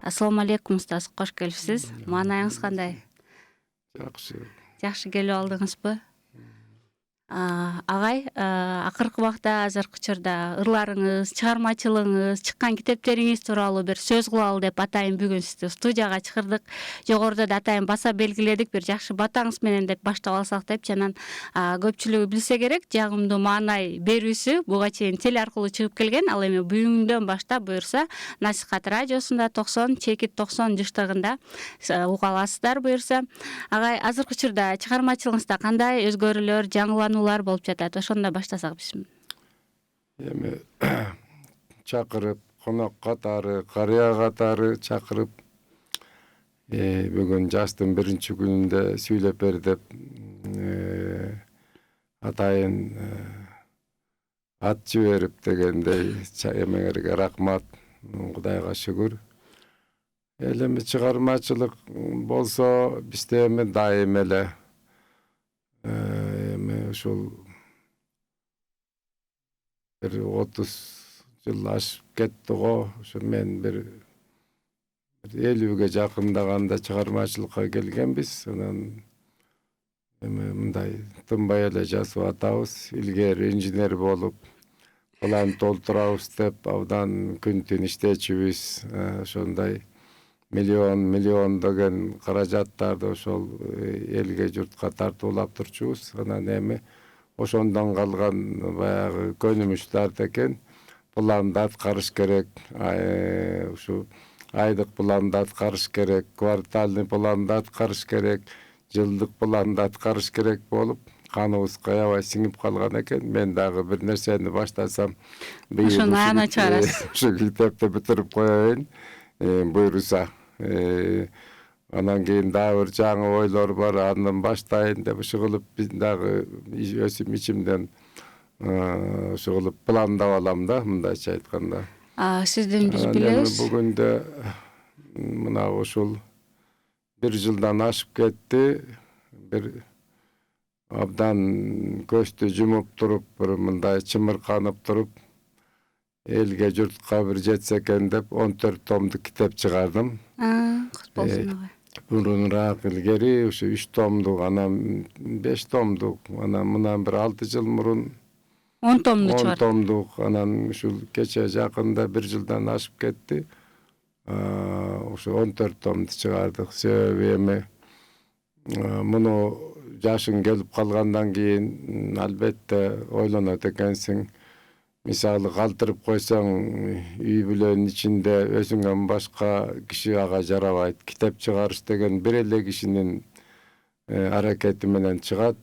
Assalamu алейкум устаз, кош келипсиз. Маанайыңыз кандай? Жакшы. Жакшы келип алдыңызбы? Агай, акыркы убакта азыркы учурда ырларыңыз, чыгармачылыгыңыз, чыккан китептериңиз тууралуу бир сөз кылалы деп атайын бүгүн сизди студияга чакырдык. Жогоруда да атайын баса белгиледик, бир жакшы батаңыз менен деп баштап алсак деп, жанан көпчүлүгү билсе керек, жагымдуу маанай берүүсү буга чейин теле аркылуу чыгып келген. Ал эми бүгүндөн баштап буюрса Насихат радиосунда 90 чекит 90 жыштыгында уга аласыздар буюрса. Агай, азыркы учурда чыгармачылыгыңызда кандай өзгөрүүлөр, жаңылануулар болуп жатат? Ошондо баштасак бизми. Эми чакырып, конок катары, карыя катары чакырып, бүгүн жаштын биринчи күнүндө сүйлөп бер деп атайын ат жиберип дегендей эмеңерге рахмат, Кудайга шүгүр. Эми чыгармачылык болсо бизде эми дайым эле эми ушул бир 30 жыл ашып кетти го. Ошо мен бир 50ге жакындаганда чыгармачылыкка келгенбиз. Анан эми мындай тынбай эле жазып атабыз. Илгери инженер болуп, план толтурабыз деп абдан күн түн иштечүбүз. Ошондой миллион деген каражаттарды ошол элге журтка тартуулап турчубуз. Анан эми ошондон калган баягы көнүмүш тарт экен. Планды аткарыш керек. Ушу айдык планды аткарыш керек, квартальный планды аткарыш керек, жылдык планды аткарыш керек болуп, каныбызга аябай сиңип калган экен. Мен дагы бир нерсени баштасам, Ошону аянат чыгарасыз. Ушу китепти бүтүрүп коеюн, буйруса. Анан кийин дагы бир жаңы ойлор бар, андан баштайын деп ушу кылып биз дагы өсүм ичимден ушу кылып пландап алам да, мындайча айтканда. Сиздин биз билебиз. Бүгүндө мына ушул 1 жылдан ашып кетти. Бир абдан көздү жумуп туруп, бир мындай чымырканып туруп, элге журтка бир жетсе экен деп 14 томдук китеп чыгардым. Кут болсун агай. Мурунураак илгери ушу 3 томдук, анан 5 томдук, анан мындан бир 6 жыл мурун 10 томду 10 чыгарды. томдук, анан ушул кече жакында 1 жылдан ашып кетти. Ушу 14 томду чыгардык. Себеби эми муну жашың келип калгандан кийин албетте ойлонот экенсиң. Мисалы калтырып койсоң үй бүлөнүн ичинде өзүңөн башка киши ага жарабайт. Китеп чыгарыш деген бир эле кишинин аракети менен чыгат.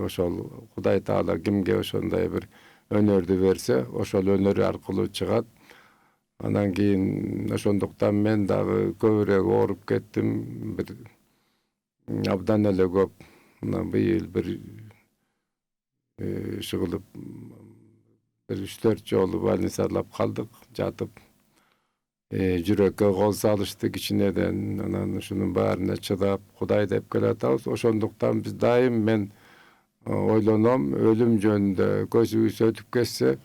Ошол Кудай Таала кимге ошондой бир өнөрдү берсе, ошол өнөрү аркылуу чыгат. Анан кийин ошондуктан мен дагы көбүрөөк ооруп кеттим. Бир абдан эле көп. Мына быйыл бир кылып бир 3-4 жолу больницалап калдык, жатып. Жүрөккө кол салышты кичинеден, анан ушунун баарына чыдап, Кудай деп келатабыз. Ошондуктан биз дайым мен ойлоном, өлүм жөнүндө көзүбүз өтүп кетсе,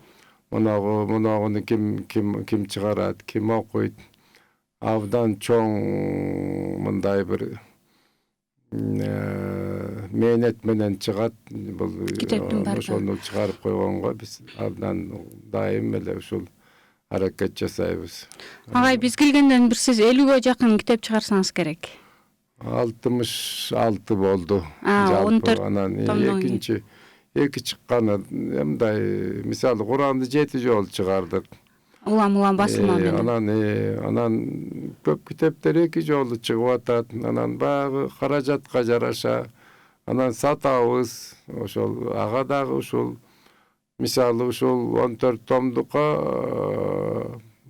мунагуну ким чыгарат, ким окуйт? Абдан чоң мындай бир мээнет менен чыгат. Бул Китептин баардыгы. ошону чыгарып койгонго биз абдан дайым эле ушул аракет жасайбыз. Агай, биз келгенден бир сиз 50ге жакын китеп чыгарсаңыз керек. 66 болду. 14 Анан томдон эки чыкканы мындай, мисалы Куранды 7 жолу чыгардык. Улам басылма менен. Анан көп китептер 2 жолу чыгып атат. Анан баягы каражатка жараша анан сатабыз. Ошол ага дагы ушул мисалы ушул 14 томдукка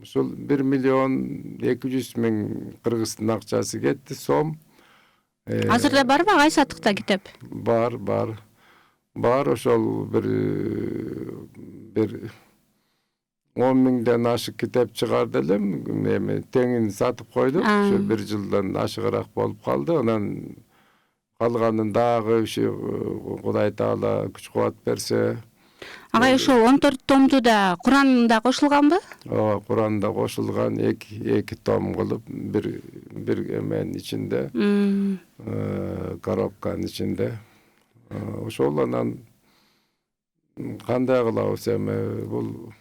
ушул 1.200.000 кыргыздын акчасы кетти, сом. Азырда барбы агай сатыкта китеп? Бар. Ошол бир 10 миңден ашык китеп чыгарды элем. Эми теңин сатып койдук. Ошо 1 жылдан ашыгыраак болуп калды. Анан калганын дагы Кудай Таала күч кубат берсе, Агай ошол 14 томду да Куран да кошулганбы? Ооба, Куранда кошулган эки том кылып бир эменин ичинде, коробканын ичинде. Ошол анан кандай кылабыз эми бул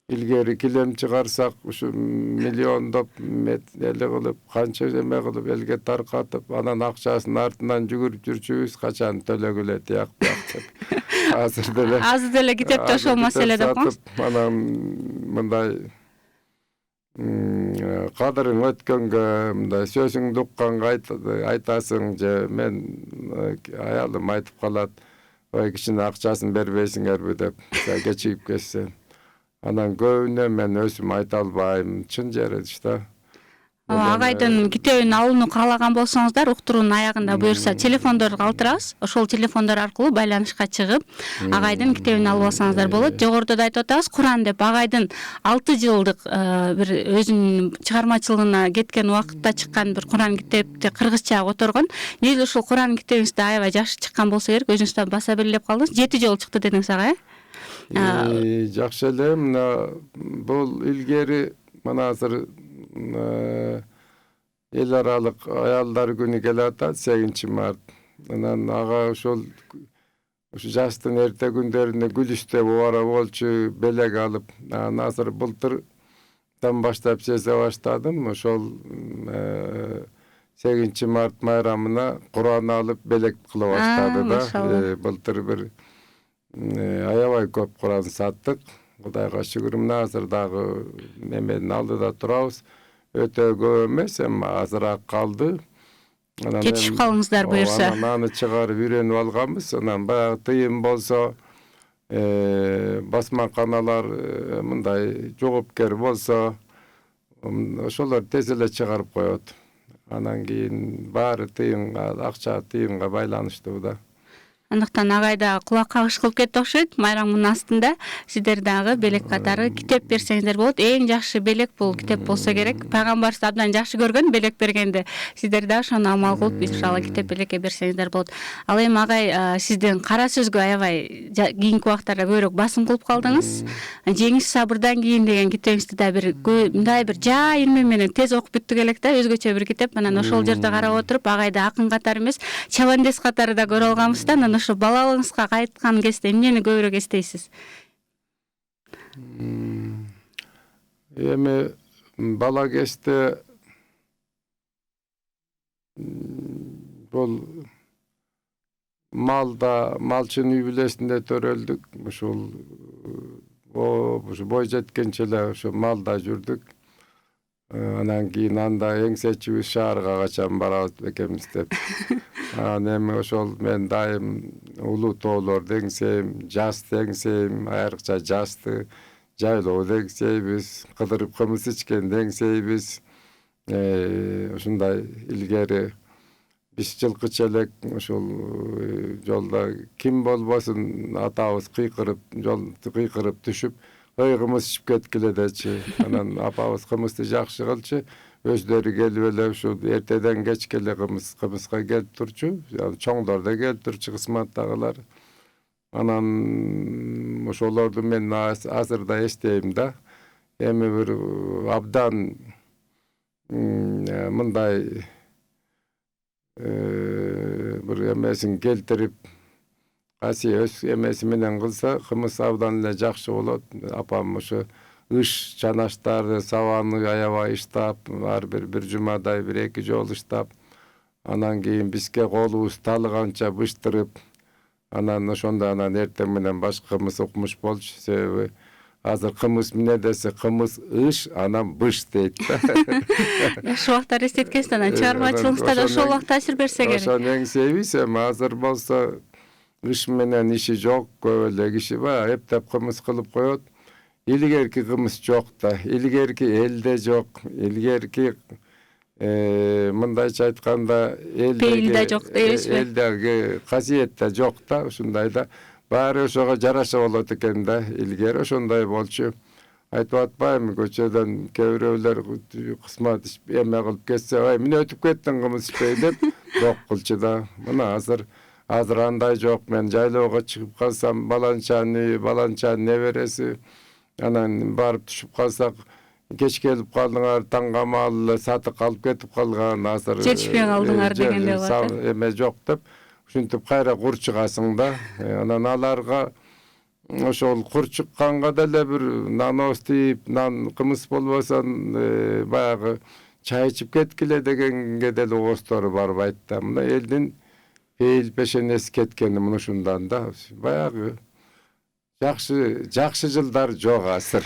илгери килем чыгарсак ушу миллиондоп эле кылып канча эме кылып элге таркатып анан акчасын артынан жүгүрүп жүрчүбүз, качан төлөгүлө тияк деп. Азыр деле китепте ошол маселе деп коңуз. Анан мындай кадырың өткөнгө, мындай сөзүңдү укканга айтасың же мен аялым айтып калат, ой кичине акчасын бербейсиңерби деп, кечигип кетсе. Анан көбүнө мен өзүм айта албайм, чын жери да. Агайдын китебин алууну каалаган болсоңуздар, уктуруунун аягында буюрса телефондорду калтырабыз. Ошол телефондор аркылуу байланышка чыгып, агайдын китебин алып алсаңыздар болот. Жогоруда да айтып атабыз, Куран деп агайдын 6 жылдык бир өзүнүн чыгармачылыгына кеткен убакытта чыккан бир Куран китепти кыргызча которгон. Негизи ушул Куран китебиңизде аябай жакшы чыккан болсо керек. Өзүңүз да баса белгилеп калдыңыз. 7 жолу чыкты дедиңиз ага, э? Жакшы эле, мына бул илгери мына азыр эл аралык аялдар күнү келатат 8 март. Анан ага ошол ушу жаштын эрте күндөрүндө гүлүстө убара болчу белек алып, анан азыр былтырдан баштап сезе баштадым. Ошол 8 март майрамына Куран алып белек кыла баштады да. Былтыр бир аябай көп Куран саттык. Кудайга шүгүр, мына азыр дагы эменин алдыда турабыз. Өтө көп эмес, эми азыраак калды. Кетишип калыңыздар буюрса. Аны чыгарып үйрөнүп алганбыз. Анан баягы тыйын болсо, басмаканалар мындай жоопкер болсо, ошолор тез эле чыгарып коет. Анан кийин баары тыйынга, акча тыйынга байланыштуу да. Андыктан агайда кулак кагыш кылып кетти окшойт. Майрамдын астында сиздер дагы белек катары китеп берсеңиздер болот. Эң жакшы белек бул китеп болсо керек. Пайгамбарыбыз абдан жакшы көргөн белек бергенди. Сиздер да ошону амал кылып иншалла китеп белекке берсеңиздер болот. Ал эми агай сиздин кара сөзгө аябай кийинки убактарда көбүрөөк басым кылып калдыңыз. Жеңиш сабырдан кийин деген китебиңизди да бир мындай бир жай ирме менен тез окуп бүттүк элек да, өзгөчө бир китеп. Анан ошол жерде карап отуруп агайды акын катары эмес, чабандес катары да көрө алганбыз да. Ошо балалыгыңызга кайткан кезде эмнени көбүрөөк эстейсиз? Эми бала кезде бул малчын үй бүлөсүндө төрөлдүк. Ушул бой жеткенче эле ошо малда жүрдүк. Анан кийин анда эңсечибиз шаарга качан барабыз экенбиз деп. Эми ошол мен дайым улуу тоолорду эңсейм, жазды эңсейм, айрыкча жазды жайлоодо эңсейбиз, кыдырып кымыз ичкенди эңсейбиз. Ушундай илгери биз жылкыча элек ошол жолдо ким болбосун атабыз кыйкырып түшүп, ой кымыз ичип кеткиле дечи. Анан апабыз кымызды жакшы кылчу. Өздөрү келип эле ушу эртеден кечке эле кымызга келип турчу. Чоңдор да келип турчу, кызматтагылар. Анан ошолорду мен азыр да эстейм да. Эми бир абдан мындай бир эмесин келтирип, кайсы өз эмеси менен кылса, кымыз абдан эле жакшы болот. Апам ошо ыш чанаштарды, сабаны аябай ыштап, ар бир жумадай 1-2 жолу ыштап, анан кийин бизге колубуз талыганча быштырып, анан ошондо эртең менен башка кымыз укмуш болчу. Себеби азыр кымыз эмне десе, кымыз ыш, анан быш дейт да. Жакшы убактар эстеткенсиз, анан чыгармачылыгыңызда да ошол убакт таасир берсе керек. Ошону эңсейбиз. Эми азыр болсо ыш менен иши жок, көп эле киши баягы эптеп кымыз кылып коет. Илгерки кымыз жок да, илгерки элде жок, илгерки мындайча айтканда элдеги касиет да жок да, ушундай да. Баары ошого жараша болот экен да, илгери ошондой болчу. Айтып атпайбы, көчөдөн кээ бирөөлөр кызмат эме кылып кетсе, ой эмне өтүп кеттиң кымыз ичпей деп док кылчу да. Мына азыр Azыр андай жок. Men jaylooga чыгып калсам, balançanın neveresi. Anan barıp düşüp kalsak, geç gelip kaldılar, tangamalı, satık alıp ketip kalgan, azır. Жетишпей калдыңар дегенде болот. Эме жок деп, ушинтип кайра кур чыгасың да. Анан аларга ошол кур чыкканга деле бир наноз тийип, нан кымыс болбосо баягы чай ичип кеткиле дегенге деле оозтору барбайт да. Мына элдин пейил пешенеси кеткени мына ушундан да. Баягы жакшы жылдар жок азыр.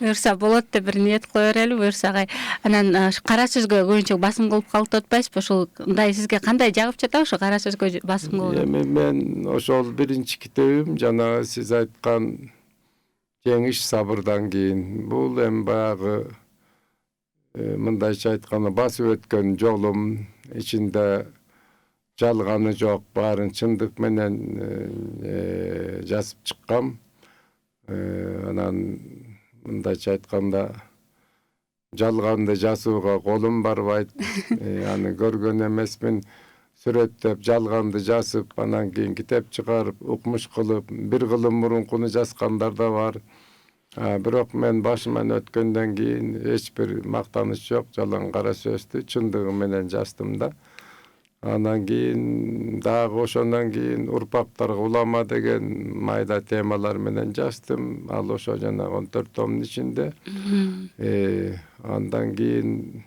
Буюрса болот деп бир ниет кое берели буюрса агай. Анан кара сөзгө көбүнчө басым кылып калып атпайсызбы? Ушундай сизге кандай жагып жатат ошо кара сөзгө басым кылуу? Эми мен ошол биринчи китебим жана сиз айткан жеңиш сабырдан кийин. Бул эми баягы мындайча айтканда басып өткөн жолум, ичинде жалганы жок, баарын чындык менен жазып чыккам. Анан мындайча айтканда жалганды жазууга колум барбайт. Аны көргөн эмесмин. Сүрөттөп, жалганды жазып, анан кийин китеп чыгарып, укмуш кылып, бир кылым мурункуну жазгандар да бар. Бирок мен башыман өткөндөн кийин эч бир мактаныч жок, жалаң кара сөздү чындыгы менен жаздым да. Анан кийин дагы ошондон кийин урпактарга улама деген майда темалар менен жаздым. Ал ошо жанагы 14 томдун ичинде. Андан кийин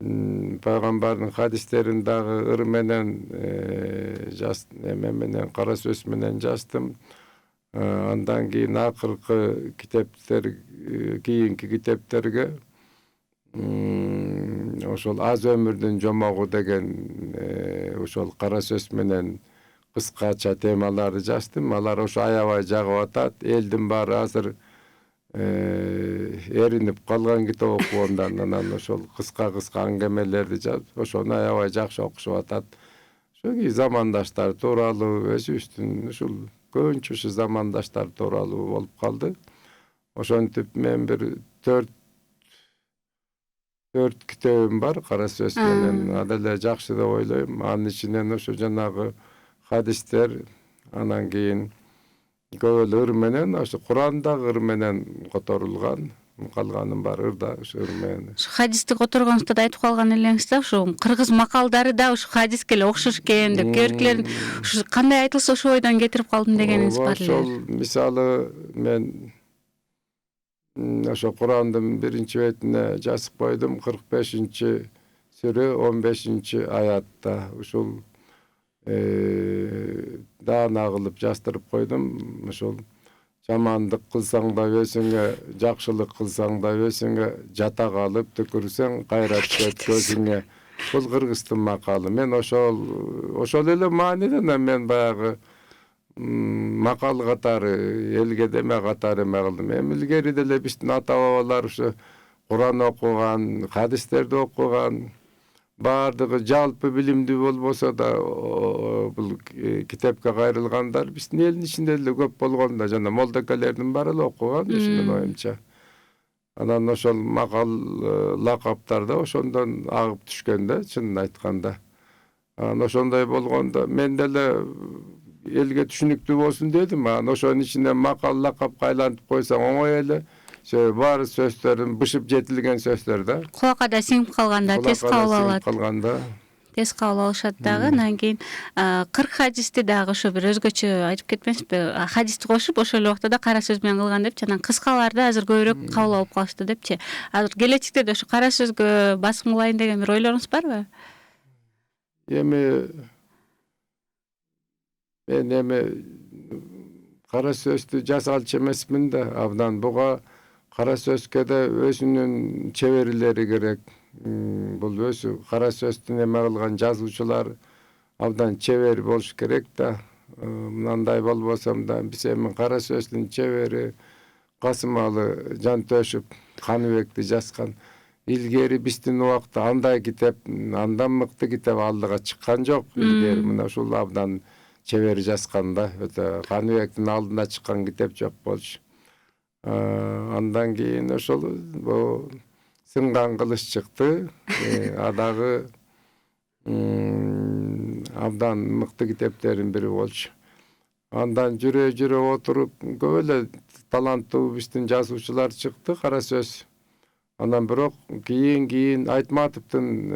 пайгамбардын хадистерин дагы ыр менен менен кара сөз менен жаздым. Андан кийин акыркы китептер, кийинки китептерге ошол аз өмүрдүн жомогу деген ошол кара сөз менен кыскача темаларды жаздым. Алар ошо аябай жагып атат. Элдин баары азыр эринип калган китеп окугандан, анан ошол кыска аңгемелерди жазып, ошону аябай жакшы окушуп атат. Ошо замандаштар тууралуу, өзүбүздүн ушул көбүнчө замандаштар тууралуу болуп калды. Ошентип мен бир 4 китебим бар кара сөз менен. Аделе жакшы деп ойлойм. Анын ичинен ошо жанагы хадистер, анан кийин көбөлү ыр менен, ошо Курандагы ыр менен которулган. Калганын баары ырда ошо ыр менен. Хадисти которгонузда да айтып калган элеңиз да, ушу кыргыз макалдары да ушу хадиске эле окшош экен деп, кээ-биркилерин ушу кандай айтылса ошо ойдон кетирип калдым дегениңиз бар эле. Ошол мисалы мен ошо Курандын биринчи бетине жазып койдум, 45-сүрө 15-аятта. Ушул даана кылып жаздырып койдум. Ошол жамандык кылсаң да өзүңө, жакшылык кылсаң да өзүңө, жата калып түкүрсөң кайра түшөт көзүңө. Бул кыргыздын макалы. Мен ошол эле мааниден мен баягы макал катары, элге деме катары эме кылдым. Эми илгери деле биздин ата бабалар ушу Куран окуган, хадистерди окуган, баардыгы жалпы билимдүү болбосо да бул китепке кайрылгандар биздин элдин ичинде деле көп болгон да, жана молдокелердин баары эле окуган, менин оюмча. Анан ошол макал лакаптар да ошондон агып түшкөн да, чынын айтканда. Анан ошондой болгондо мен деле элге түшүнүктүү болсун дедим. Анан ошонун ичинде макал лакапка айлантып койсоң оңой эле. Баары сөздөрүн бышып жетилген сөздөр да. Кулакка да сиңип калганда тез кабыл алат. Тез кабыл алышат дагы. Анан кийин 40 хадисти дагы ошо бир өзгөчө айтып кетпесизби? Хадисти кошуп ошол эле убакта кара сөз менен кылган деп, жана кыскаларды азыр көбүрөөк кабыл алып калышты депчи. Азыр келечекте да ошо кара сөзгө басым кылайын деген бир ойлоруңуз барбы? Эми мен кара сөздү жазалчы эмесмин да, абдан буга кара сөзгө да өзүнүн чеберлери керек. Бул өзү кара сөздүн эме кылган жазуучулар абдан чебер болуш керек да. Мындай болбосом да биз эми кара сөздүн чебери Касымалы Жантөшүп Каныбекти жазган. Илгери биздин убакта андай китеп, андан мыкты китеп алдыга чыккан жок. Илгери мына ушул абдан чебер жазган да. Өтө Каныбектин алдында чыккан китеп жок болчу. Андан кийин ошол бу сынган кылыч чыкты. Адагы abdan mыкты kiteplerin biri bolчу. Andan jüre oturup böyle talanttуу биздин жазуучулар чыкты, кара сөз. Анан бирок кийин Айтматовдун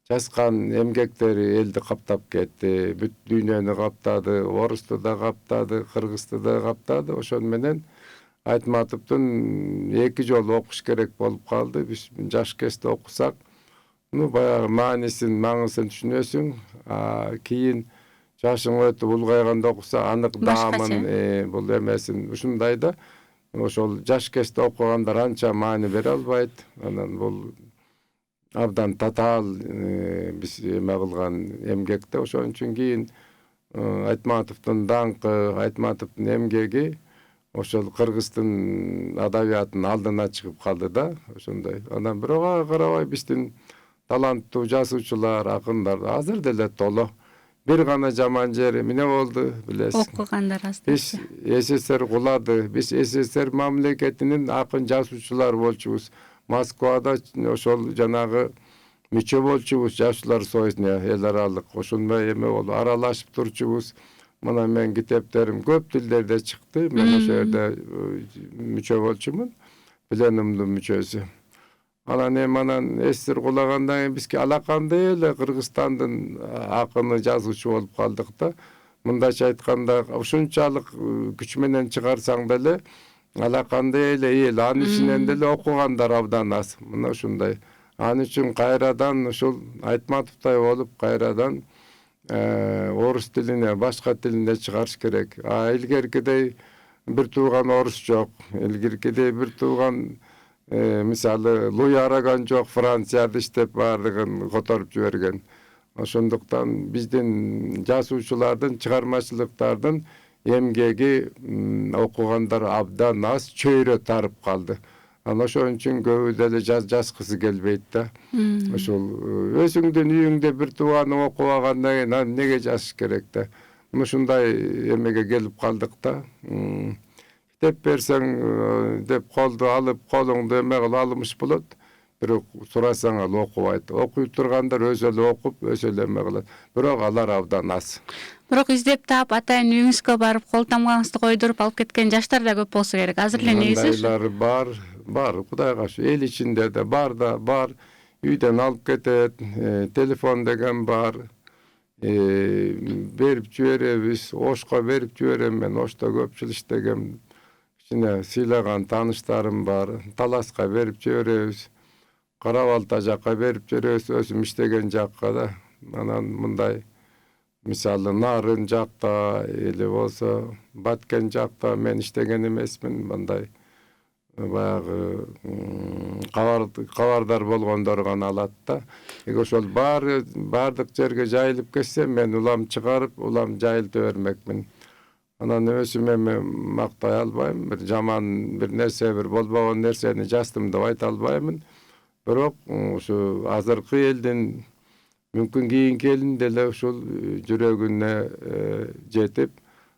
жазган эмгектери элди каптап кетти. Бүт дүйнөнү каптады, орусту да каптады, кыргызды да каптады. Ошол менен Айтматовдун 2 жолу окуш керек болуп калды. Биз жаш кезде окусак, баягы маңызын түшүнөсүң. Кийин жашың өтүп улгайганда окуса анык даамын бул эмесин ушундай да. Ошол жаш кезде окугандар анча маани бере албайт. Анан бул абдан татаал биз эме кылган эмгекте. Ошон үчүн кийин Айтматовдун даңкы, Айтматовдун эмгеги ошол кыргыздын адабиятынын алдына чыгып калды да. Ошондой. Анан бирок ага карабай биздин таланттуу жазуучулар, акындар азыр деле толо. Bir gana жаман жери эмне болду билесиз? Окугандар аз. Биз СССР кулады. Биз СССР мамлекетинин акын жазуучулар болчубуз. Москвада ошол жанагы мүчө болчубуз Жазуучулар союзуна эл аралык. Ошондой эме болду. Аралашып турчубуз. Мына мен китептерим көп тилдерде чыкты. Мен ошол жерде мүчө болчумун. Пленумдун мүчөсү. Анан СССР кулагандан кийин бизге алакандай эле Кыргызстандын акыны жазуучу болуп калдык да. Мындайча айтканда ушунчалык күч менен чыгарсаң деле алакандай эле эл, анын ичинен деле окугандар абдан аз. Мына ушундай. Анын үчүн кайрадан ушул Айтматовдой болуп кайрадан орус тилине, башка тилинде чыгарыш керек. Илгеркидей бир тууган орус жок. Илгеркидей бир тууган мисалы Луи Араган жок, Францияда иштеп бардыгын которуп жиберген. Ошондуктан биздин жазуучулардын, чыгармачылыктардын эмгеги окугандар абдан аз, чөйрө тарып калды. Анан ошон үчүн көбү деле жазгысы келбейт да. Ошол өзүңдүн үйүңдө бир тууганың окубагандан кийин эмнеге жазыш керек да. Ушундай эмеге келип калдык да. Деп берсең деп колду алып, колуңду эме кылып алымыш болот. Бирок сурасаң ал окубайт. Окуй тургандар өзү эле окуп, өзү эле эме кылат. Бирок алар абдан аз. Бирок издеп таап атайын үйүңүзгө барып кол тамгаңызды койдуруп алып кеткен жаштар да көп болсо керек. Азыр эле негизи Андайлар бар, Кудайга шү. Эл ичинде да бар. Үйдөн алып кетет, телефон деген бар. Берип жиберебиз, Ошко берип жиберем мен. Ошто көпчүл иштегем. Кичине сыйлаган тааныштарым бар. Таласка берип жиберебиз. Карабалта жакка берип жиберебиз, өзүм иштеген жакка да. Анан мындай мисалы Нарын жакта эле болсо, Баткен жакта мен иштеген эмесмин. Мындай баягы кабардар болгондор гана алат да. Ошол бардык жерге жайылып кетсе, мен улам чыгарып, улам жайылта бермекмин. Анан өзүм эми мактай албайм. Бир жаман бир нерсе, бир болбогон нерсени жаздым деп айта албаймын. Бирок ушу азыркы элдин мүмкүн кийинки элдин деле ушул жүрөгүнө жетип,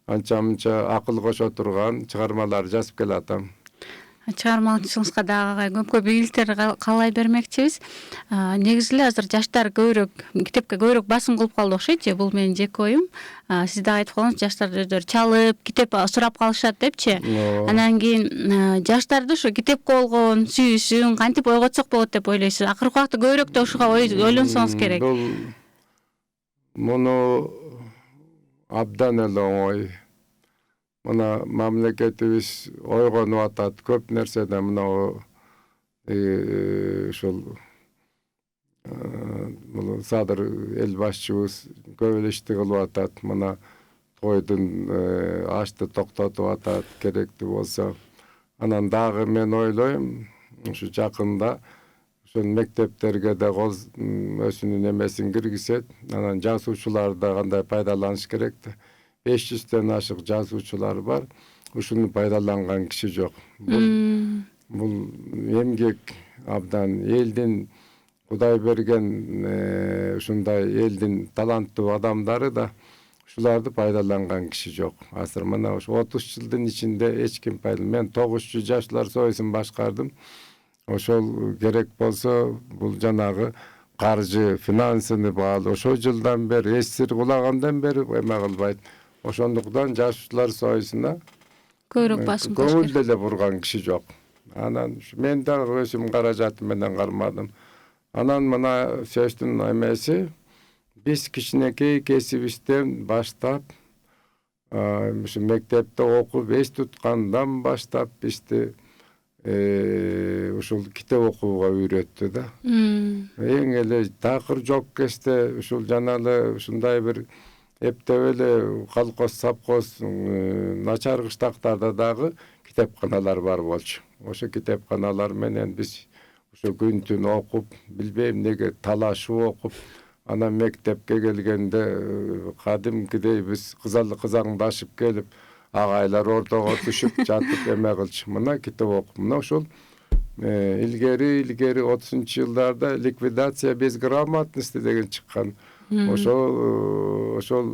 анча-мынча акыл кошо турган чыгармалар жазып келатам. Чыгармачылыгыңызга дагы көп ийгиликтер каалай бермекчибиз. Негизи эле азыр жаштар көбүрөөк китепке көбүрөөк басым кылып калды окшойт же, бул менин жеке оюм. Сиз дагы айтып койдуңуз, жаштар өздөрү чалып, китеп сурап калышат депчи. Анан кийин жаштарды ушу китепке болгон сүйүүсүн кантип ойготсок болот деп ойлойсуз? Акыркы убакта көбүрөөк да ушуга ойлонсоңуз керек. Муну абдан эле оңой. Мына мамлекетибиз ойгонуп атат. Көп нерседе мына ушул Садыр эл башчыбыз көп эле ишти кылып атат. Мына тойдун ашты токтотуп атат, керектүү болсо. Анан дагы мен ойлойм, ушу жакында ошол мектептерге да өзүнүн эмесин киргизет. Анан жазуучулар да кандай пайдаланыш керек да. 500ден ашык жазуучулар бар. Ушуну пайдаланган киши жок. Бул эмгек абдан элдин Кудай берген ушундай элдин таланттуу адамдары да ушуларды пайдаланган киши жок. Азыр мына ушу 30 жылдын ичинде эч ким мен 9 Жазуучулар союзун башкардым. Ошол керек болсо бул жанагы karjı, finansını bağlı. Oşo yıldan beri, esir kulagandan beri eme kılbayt. Oşonduktan yaşlılar sayısına Köýrek basym koş. köngülde burgan kişi yok. Anan men de özüm karajatım menden karmadım. Anan mına sözdün emesi biz kişineki kesibistem baştap şu mektepte okup eş tutkandan baştap işte uşul kitap okuuga öýretdi da. Eň ele takır jok keste uşul janaly uşunday bir hepde kalkos sapkos naçar kıştaklarda dagı kitapkanalar var bolçu. Oşo kitapkanalar menen biz oşo gün-tün okup bilbeyim nege talaşıp okup ana mektepke gelgende kadimkidey biz kızardaşıp gelip agaylar ortaga düşüp jatıp eme kılçı. Mına kitap okup mına uşul ilgeri 30-njy ýyllarda likvidasiya bez gрамотности деген чыккан. Oşol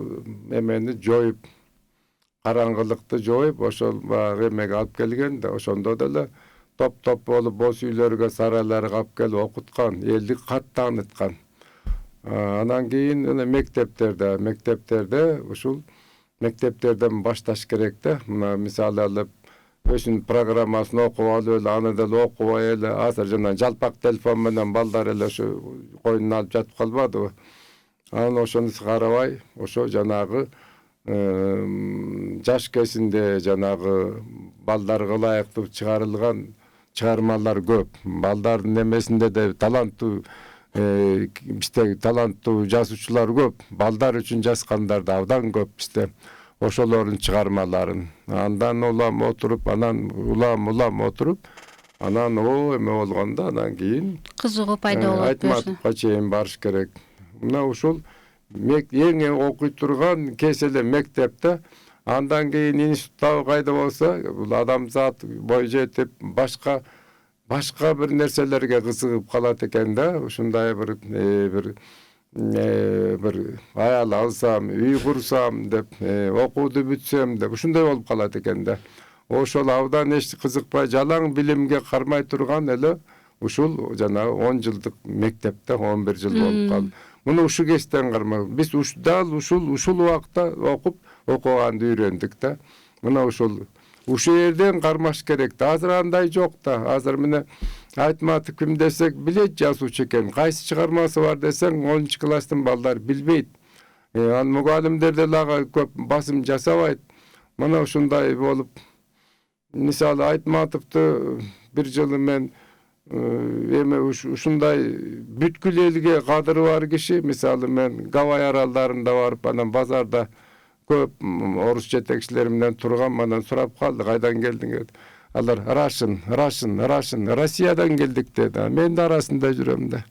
emeni joyup karangılıkты joyup oşol emege alıp gelgen de oşonda da top bolup boş üýlerge saralarga alıp gelip okutkan, eldi kat tanıtkan. Anan keyin mektepterde uşul mekteplerden başlaş gerek de. Mına misal alıp özün programmasyny okup alıp anyda okup ele asar jandan jalpak telefon menen balдар ele şu koyunun alıp jatıp kalbady. Anan oşonu karabay, oşo janagı jaş kesinde janagı baldarga laýykly çıgarylgan çıgarmalar köp. Baldardын nemesinde de talanttуу bizde talanttуу жазуучулар köp. Baldar üçin жазгандар da abdan köp bizde. Oşolorun çıgarmaların. Andan ulam oturup, anan ulam oturup, anan o eme olganda anan keyin Kyzygy paýda bolup Aytmatypga çeyin barış gerek. Mına uşul eň okuy turgan kesele mektepte, andan keyin institutda gaýda bolsa, bul adamzat boýunça etip başka bir nerselerge gyzygyp kalat eken de, uşunday bir ayal alsam, üy kursam dep, okudu bütsem dep, uşunday bolup kalat eken de. Oşol awdan eş kızykpay jalaň bilimge karmay turgan ele uşul jana 10 ýyldyk mektepte 11 ýyl bolup kaldy. Muну uşu kesten karma. Biz uşul wagtda okup okugandy öýrendik de. Muna uşu yerden karmaş gerek. Hazır anday jok da. Hazır mine Aytmatyp kim desek bilet жазуучу eken. Kaýsy çıgarması var desek 10-njy klassdan balдар bilbeyt. An mugalimler de laga köp basym jasabayt. Mana uşunday bolup misal Aytmatypdy bir ýyly men eme uşunday bütkül elge kadıry var kişi, misal men Gavay arallarında varıp anan bazarda köp orus jetekçilerimden turgan manan surap kaldy, kaydan geldin dedi. Allar Raşın, Rossiyadan geldik dedi. Men de arasında jürem de.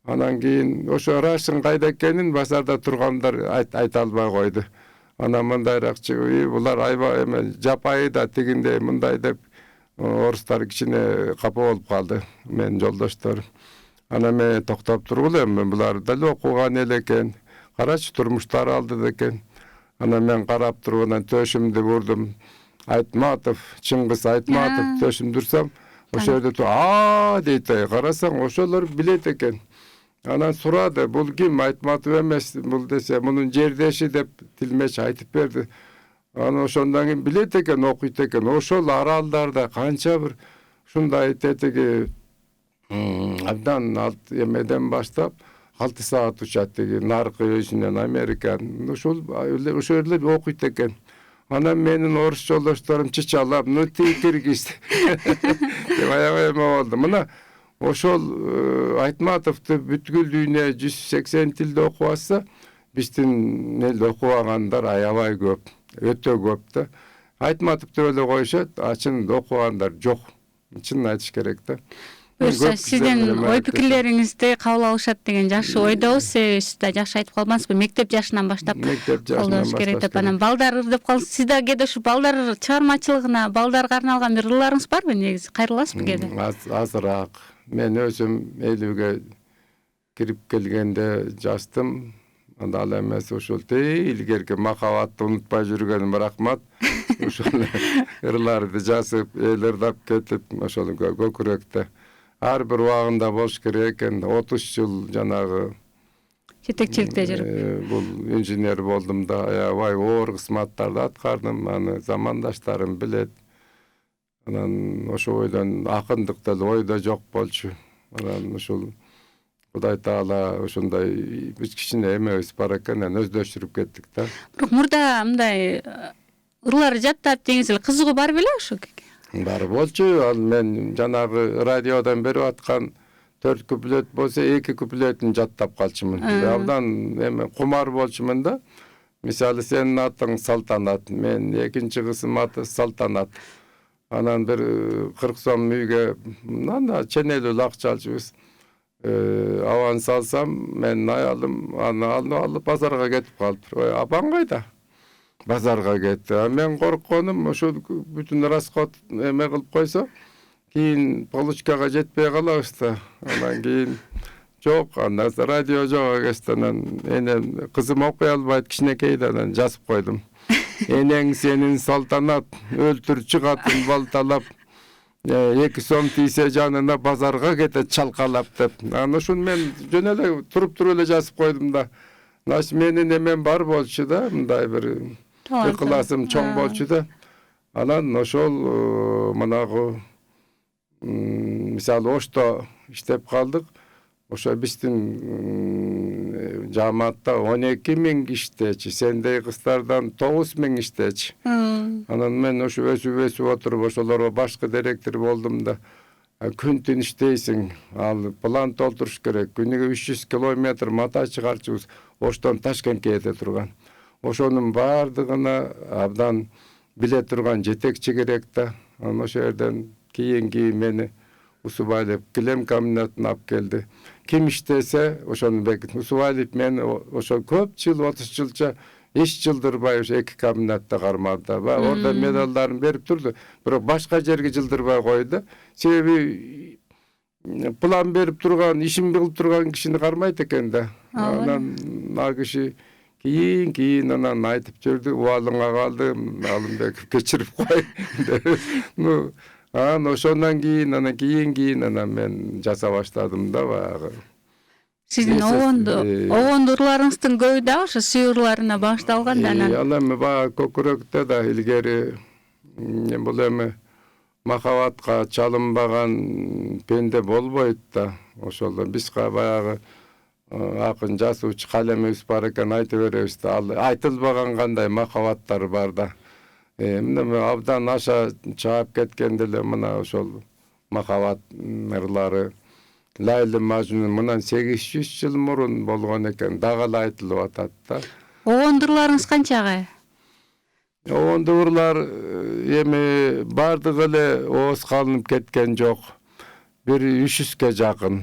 Anan keyin oşo Raşın kayda ekenin bazarda turganlar ayta albay koydu. Ana mındayrakçı, bular ayba eme japayı da tiginde mınday dep oruslar kişine kapı olup kaldı. Men joldaşlarım. Ana men toktap turgulem, bular dal okugan eleken. Karaç turmuşlar aldı eken. Ana men karap turgunan töşümdü vurdum. Aytmatyp, Çıngiz Aytmatyp töşüm dursam, oşo yerde deydi. Karasan oşolar bilet eken. Anan surady, bul kim Aytmatyp emes, bul dese, bunun jerdeşi dep tilmeç aytıp berdi. Ana oşondan keyin bilet eken, okuyt eken. Oşol arallarda kança bir şunday tetigi abdan alt yemeden başlap 6 saat uçat degi narkı özünden Amerikan. Oşo yerler okuyt eken. Ana menin orus joldaşlarım çiçalap, nuti kirgist. Ayağa eme oldu. Mına oşol Aytmatypdy bütkül düýne 180 tilde okuwasa, bizden nelde okuwagandar ayabay köp, öte köp da. Aytmatypdy öyle goýşat, açın okuwagandar jok. Çyn aýtyş gerek de. Sizin oy pikirleriňizde kabul alышат деген жакшы ойдобуз. Siz de жакшы aytyp kalmansызбы? Mekdep yaşından başlap kalış gerek dep anан балдар деп калсыз. Siz de kede şu балдар çygarmaçylыгына, балдарга arnalgan bir ırlarыңız barбы негиzi? Kayrylasызбы kede? Azırak. Men özüm eýlüge kirip gelgende jastym. Anda ala emes oşol ilgerki makabatty unutpay jürgenim rahmat. Oşol ırlарды jasyp, eýlerdap ketip oşol gökürekde. har bir wagtynda boş gerek eken 30 ýyl janagy Jetekçilikte жүрüp. Bul injener boldum da vay oor kısmatlarda atkardym. Аны zamandaşlarym bilet. Anan oşo oýdan akyndyk da oýda jok bolçu. Anan oşol Hudaý Taala oşonday biz kiçine emebis bar eken, özdeşdirip ketdik da. Biroq murda mындай ıрлары жаттап деңиз эле кызыгуу бар беле ошо? Bar bolçu. Al men janagy radiodan berip atkan 4 kuplet bolsa 2 kupletini jattap kalçymyn. Abdan eme kumar bolçumyn da. Misali senin atyň Saltanat, men ekinçi kısım aty Saltanat. Anan bir 40 soň müýge nanda çeneli akçalçybys. Awan salsam men aýalym any alyp bazarga getip galypdyr. Apan gaýda? Bazarga getdi. Men gorkonum şo bütün raskot eme kılıp koysa keyin Poluçkaga jetpey galabys da. Ondan keyin jok, andan radio jok geçten enem kızım okuy albayt kiçinekeyden жазып koydum. Eneň senin saltanat öltür çıgatın baltalap 2 soň tiýse janyna bazarga gete çalkalap dep. Ana şunu men jönele turup ele жазып koydum da. Naş menin emen bar bolçu da, mınday bir ıkılasım çoň bolçu da. Anan oşol managy misal oşto iştep kaldık. Oşa bizdin jamaatda 12.000 işteçi, sendey kızlardan 9.000 işteçi. Anan men oşo ösüp oturup oşolara başka direktor boldum da. Küntün işteysin, al plan tolduruş gerek. Günüge 300 kilometr mata çıkarçыбыз, oşton Taşkentke ete turgan. Oşonun bardygyna abdan bile turgan jetekçi gerek da. Oşo yerden keyinki meni Usubaylep Kilem kombinatyna alıp geldi. Kim iştese oşonu bekit. Usubaylep men oşo köp ýyl 30 ýylça hiç jyldyrbaý oşo 2 kombinatda garmady da. Orada medallarını berip turdu. Biroq başka jerge jyldyrbaý goýdu. Sebebi plan berip turgan, işin bilip turgan kişini garmayt eken da. Anan a kişi keyin anan aýtyp jördi, "Uwalyňa galdy, Alymbek geçirip goý." Nu oşondan keyin men jasa başladym da bagy. Sizin owondurlaryňyzdyn göbü da oşo suyurlaryna bagışdalgan da anan. Alamy bagy kökürekde da ilgeri bul emi mahabatga çalınbagan pende bolboýt da. Oşolda biz bayağı akın jasıwçy kalemimiz bar eken aýtyp berebis da. Aýtylbagan kanday mahabatlar bar da. Mine abdan aşa çağıp ketkendele mına oşol mahabat ırlary Layli Majnun mынан 800 ýyl murun bolgan eken, dagala aýtylyp atat da. Owondurlaryňyz kançaga? Owondurlar emi bardygy ele oğuz kalınıp ketken jok. Bir 300'ge jakyn.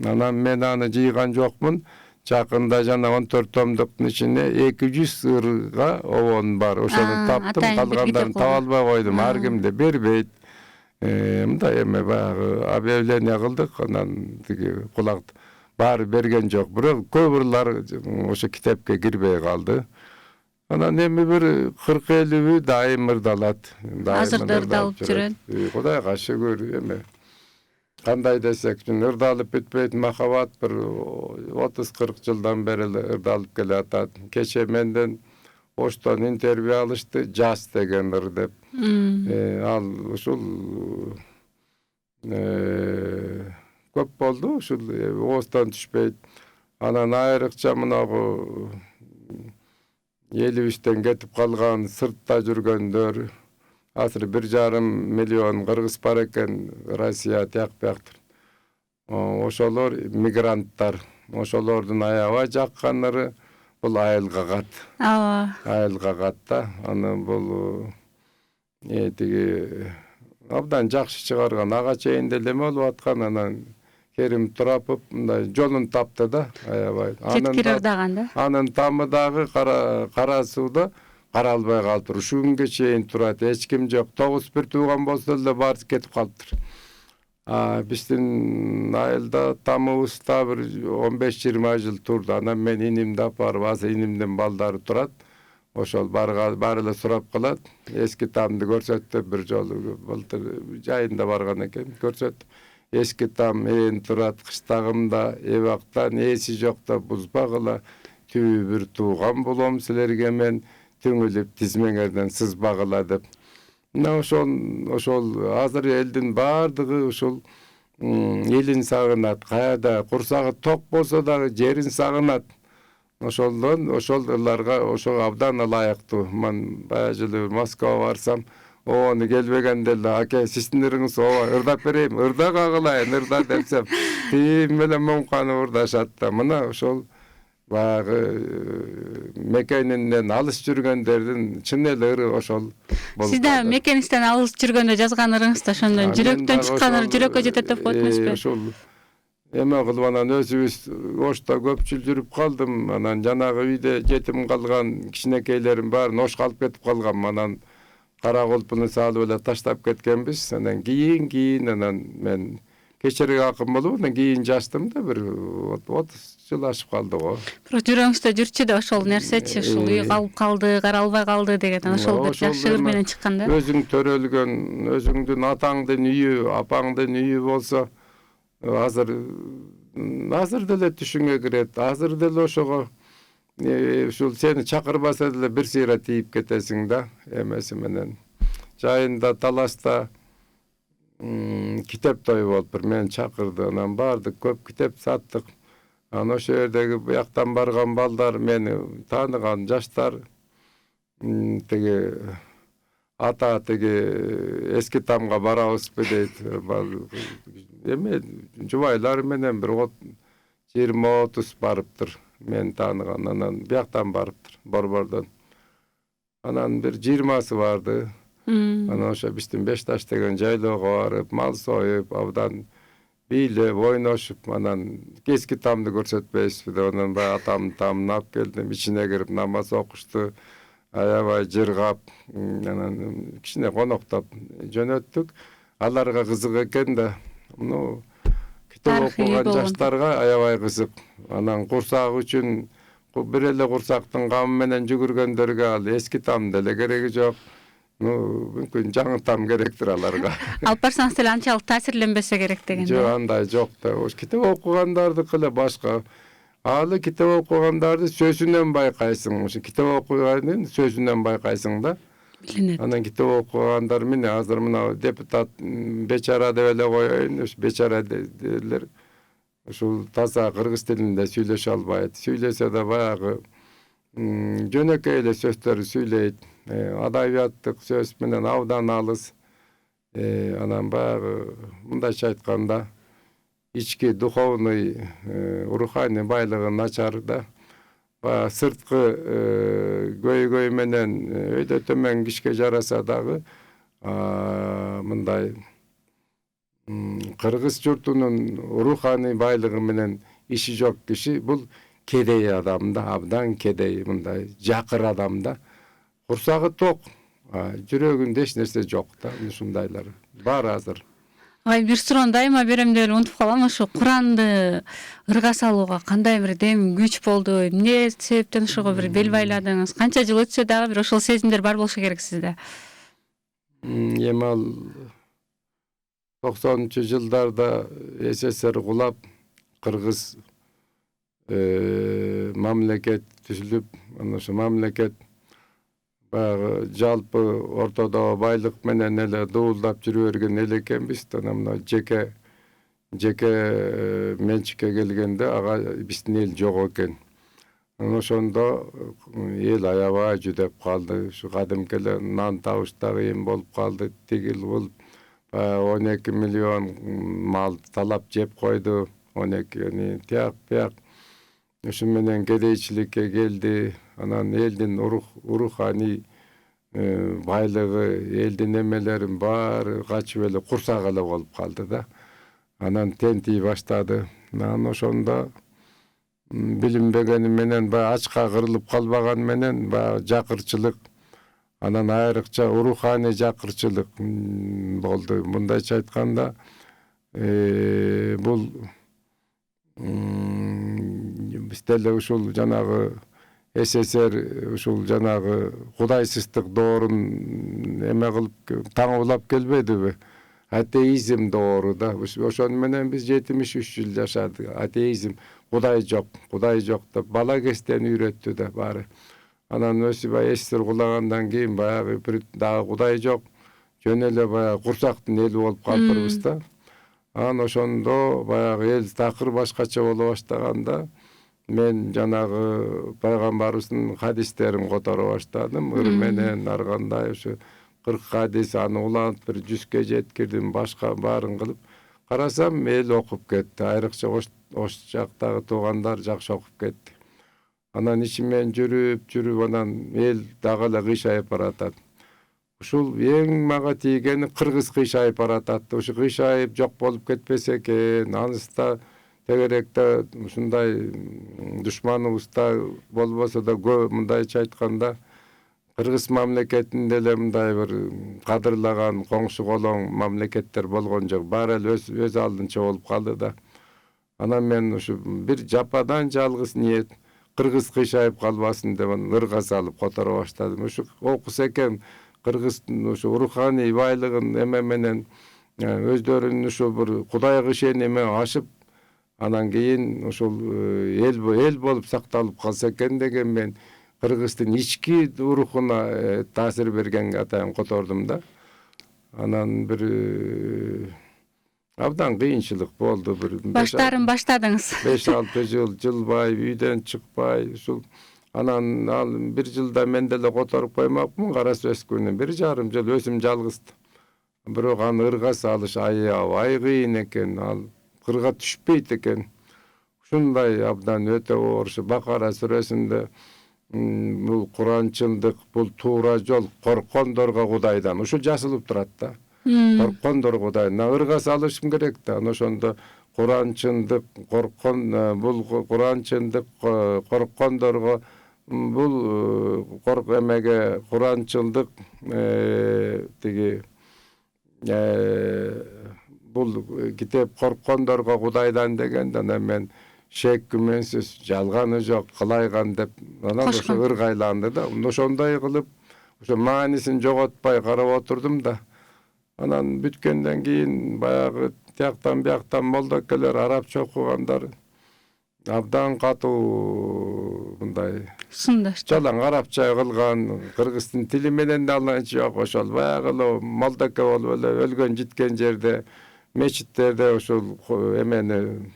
Anam men any jyýgan jokmun. Jakynda jana 14 tomduktun içinde 200 ırga owon bar. Oşonu taptım, kalgandaryny tapa albay koydum. Har kimde berbeyt. Mında eme bagy abewlene kıldık, ondan kulak bar bergen jok. Biroq köpürler oşo kitapga girbey kaldı. Anan emi bir 40-50 daim ırdalat. Hazırda ırdalıp jüren. Hudaý gaşy gör eme. Kanday desek, ırdalıp bitbeyt mahabat bir 30-40 ýyldan beri ırdalıp kelatat. Keçe menden oşton interview alıştı, jas degen ır dep. Al usul köp boldu, usul oğuzdan düşbeyt. Anan aýrykça mınagu 53'ten getip kalgan, sırtda jürgenler, asır 1,5 milyon Kırgız bar eken, Rossiýa täkpekdir. Oşolar migrantlar, oşolordun ayağa jakkanlary bul aýylgagat. Aýylgagat da, any bul abdan jakşı çıgargan agaç eýindeleme bolup atkan, anan Kerim Turapov jolun tapdy da aýabay. Anın tamydagy kara suwda karalbay galypdyr. Şu günge çeýin turat, hiç kim jok. 9 bir tuğan bolsa da bar ketip galypdyr. Bizdin aýylda tamybızda bir 15-20 ýyl turdu. Anam men inimde apar, basa inimden baldary turat. Oşol baryle surap kalat. Eski tamdy görsetdi bir jol, bultyr jaýynda bargan eken, görsetdi. eski tam en turat kıştağımda evaktan esi jokta buzbagıla tüy bir tuğan bolom silerge men tüңülüp tizmeňerden sızbagıla dep. Oşol hazır eldin bardygy oşol elin sagynat, kayada kursagy tok bolsa da jerin sagynat. Oşollarga oşo abdan laýykdy. Man baýjyly Moskova barsam, onu gelbegende ake sizleriňiz ırdap bereyim, ırda gagylaýyn, ırda depsem. Tim bilen mumkany urdaşatda. Mına oşol bagy mekeninden alys jürgenlerden çyn ele oşol bolup. Sizde Mekenisten alys jürgende жазганlarыңızda şondan jürekten çykkanlar jürekке jetet dep koýtmuşmy? Oşol eme kılıp anan özübüz oşta köpçül жүрüp kaldım. Anan janagı üyde jetim kalgan kişinekeylerim bar, noş kalıp ketip kalgam. Anan kara kolpunu salıp ele taştap ketkenbiz. Anan giyin anan men keçerge akım bolup anan giyin jaçtım da bir 30 jyl aşıp kaldı o. Biro jüreňizde jürçü de oşol nerseçi, uşul uy kalıp kaldı, karalbay kaldı degen oşol bir jakşı ır menen çykkan da. Özüň törelgen, özüňdün ataňdyn üýü, apaňdyn üýü bolsa hazır dele düşünge giret. Hazır dele oşoga şul seni çakırbasa dele bir sira tiyip ketesiň da emesi menen. Jaýynda talaşta kitap toyu bolup men çakırdy. Anan bardyk, köp kitap sattyk. Ana oşo yerdegi bu ýaktan bargan balдар meni tanygan jaşlar tege ata tege eski tamga barabız deyit. Eme jubaylar menen bir 20-30 barıptır. Men tanıgan anan biyaktan barıptır. Borbordan. Anan bir 20'sı vardı. Anan oşa bistin Beştaş degen jaýlaga barıp, mal soýup, abdan biyle oynaşıp, anan eski tamdy görsetmeýisdi. Onan ba atam tamyny alıp geldim. İçine girip namaz okuşdy. Ayabay jırgap, kişine konoktap jönöttük. Alarga kızık eken de, kitap okugan jaşlarga ayabay kızık. Anan kursak üçün, bir ele kursaktan gamı menen jügürgenderge al, eski tam dele geregi jok. Mümkün жаңы tam gerektir alarga. Alparsaňyz tele ançalyk tasirlenbese gerek degen. Jok, anday jok da. O kitap okugandardyky başka. Aly kitap okugandardy sözünden baykaýsyň. Oşo kitap okugandyn sözünden baykaýsyň da. Bilinет. Anan kitap okugandar mine hazır mına deputat beçara dep ele goýaýyn. Oşo beçara derler. Oşul taza kırgız tilinde süýleşe albaýt. Süýlese de bayagy jönökeýle sözleri süýleýt. Adabiýatlyk söz menen awdan alys. Anan bayagy mundaýça aýtkanda içki, duhovny, ruhani baýlygy naçar da. Sırtkı göy menen öýde tömen kişke jarasa dagy munday Kırgız jurtunun ruhani baýlygy menen işi jok kişi bul kedey adamda, abdan kedey munday jakır adamda. Kursagy tok, jüreginde hiç nerse jok da, şundaýlary bar hazır. Ay bir suran daima berem deli unutup kalam, oşo Kurandy ırga salууга kандай bir dem güç boldu? Ne sebepten oşoga bir bel bayladyňyz? Kança jyl ötse dagы bir oşol sezimler bar bolşu gerek sizde. Yemal 90-njy jyldarda SSR gulap Kırgız mamleket tüzülüp, oşo mamleket jalpy ortada baýlyk menen ele dowuldap jürebergen eleken biz tanamna jeke mençike gelgende aga bizdin el jok eken. Oşonda el ayaba jüdep kaldı. Şu kadimkele nan tawuşdary em bolup kaldı. Tigil bolup 12 milyon mal talap jep koydu. 12 yani tiyak. Şu menen gedeyçilikke geldi. Anan eldin ruhani baýlygy, eldin emelerin bari kaçıp ele kursak ele bolup kaldı da. Anan tenti başladı. Anan oşonda bilinbegeni menen açka kırılıp kalbagan menen jakırçılık. Anan ayrıkça ruhani jakırçılık boldu. Mundaýça aýtkanda bul bizde uşul janagı SSR uşul janagı hudaýsızlyk doğrun eme kılıp taňylap gelmedi. ateizm doğru da. Oşon menen biz 73 yıl yaşadık. Ateizm, Kuday jok da bala kesten üretti de bari. Anan ösübay estir kulagandan keyin bayağı bir daha Kuday jok. Jönele bayağı kursaktın eli olup kalpırбыз da. An oşondo bayağı el takır başkaça bola başlaganda men janagı Peygambarыбыздын hadisтерин kotora başladım. Ыр менен аргандай ошо 40 hadis аны уланып bir 100ге жеткирдим, başka баарын кылып карасам эл окуп кетти. Айрыкча ош жактагы туугандар жакшы окуп кетти. Анан ичимен жүрүп анан эл дагы эле кыйшайып баратат. Ушул эң мага тийгени кыргыз кыйшайып баратат. Ушу кыйшайып жок болуп кетпесе экен, аныста тегеректе ушундай душманыбыз да болбосо да мындайча айтканда кыргыз мамлекетинде эле мындай бир кадырлаган коңшу колоң мамлекеттер болгон жок. Баары эле өз алдынча болуп калды да. Анан мен ушу бир жападан жалгыз ниет кыргыз кыйшайып калбасын деп ырга салып которо баштадым. Ушу окуса экен кыргыздын ушу руханий байлыгын эме менен өздөрүнүн ушу бир Кудайга ишеними ашып анан кийин ушул эл болуп сакталып калса экен деген мен кыргыздын ички рухуна таасир бергенге атайын котордум да. Анан бир абдан кыйынчылык болду. Баштарын баштадыңыз. 5-6 жыл жылбай, үйдөн чыкпай, ушул анан ал бир жылда мен деле которуп коймокмун, кара сөз күнү 1,5 жыл өзүм жалгыздым. Бирок аны ырга салыш аябай кыйын экен, ал кырга түшпөйт экен. Ушундай абдан өтө оор. Бакара сүрөсүндө бул куранчылдык, бул туура жол, коркондорго Кудайдан ушул жазылып турат да. Коркондор Кудайдан ырга салышым керек да. Ошондо куранчылдык, бул куранчылдык коркондорго бул эмеге куранчылдык тиги бул китеп коркондорго Кудайдан дегенде мен шек күмөнсүз жалганы жок кылайган деп анан ошо ыргайланды да. Ошондой кылып ошо маанисин жоготпай карап отурдум да. Анан бүткөндөн кийин баягы тияктан бияктан молдокелер арабча окугандар абдан катуу мындай жалаң арабча кылган, кыргыздын тили менен да алынчы жок. Ошол баягы эле молдоке болуп эле өлгөн житкен жерде мечиттерде ошол эмени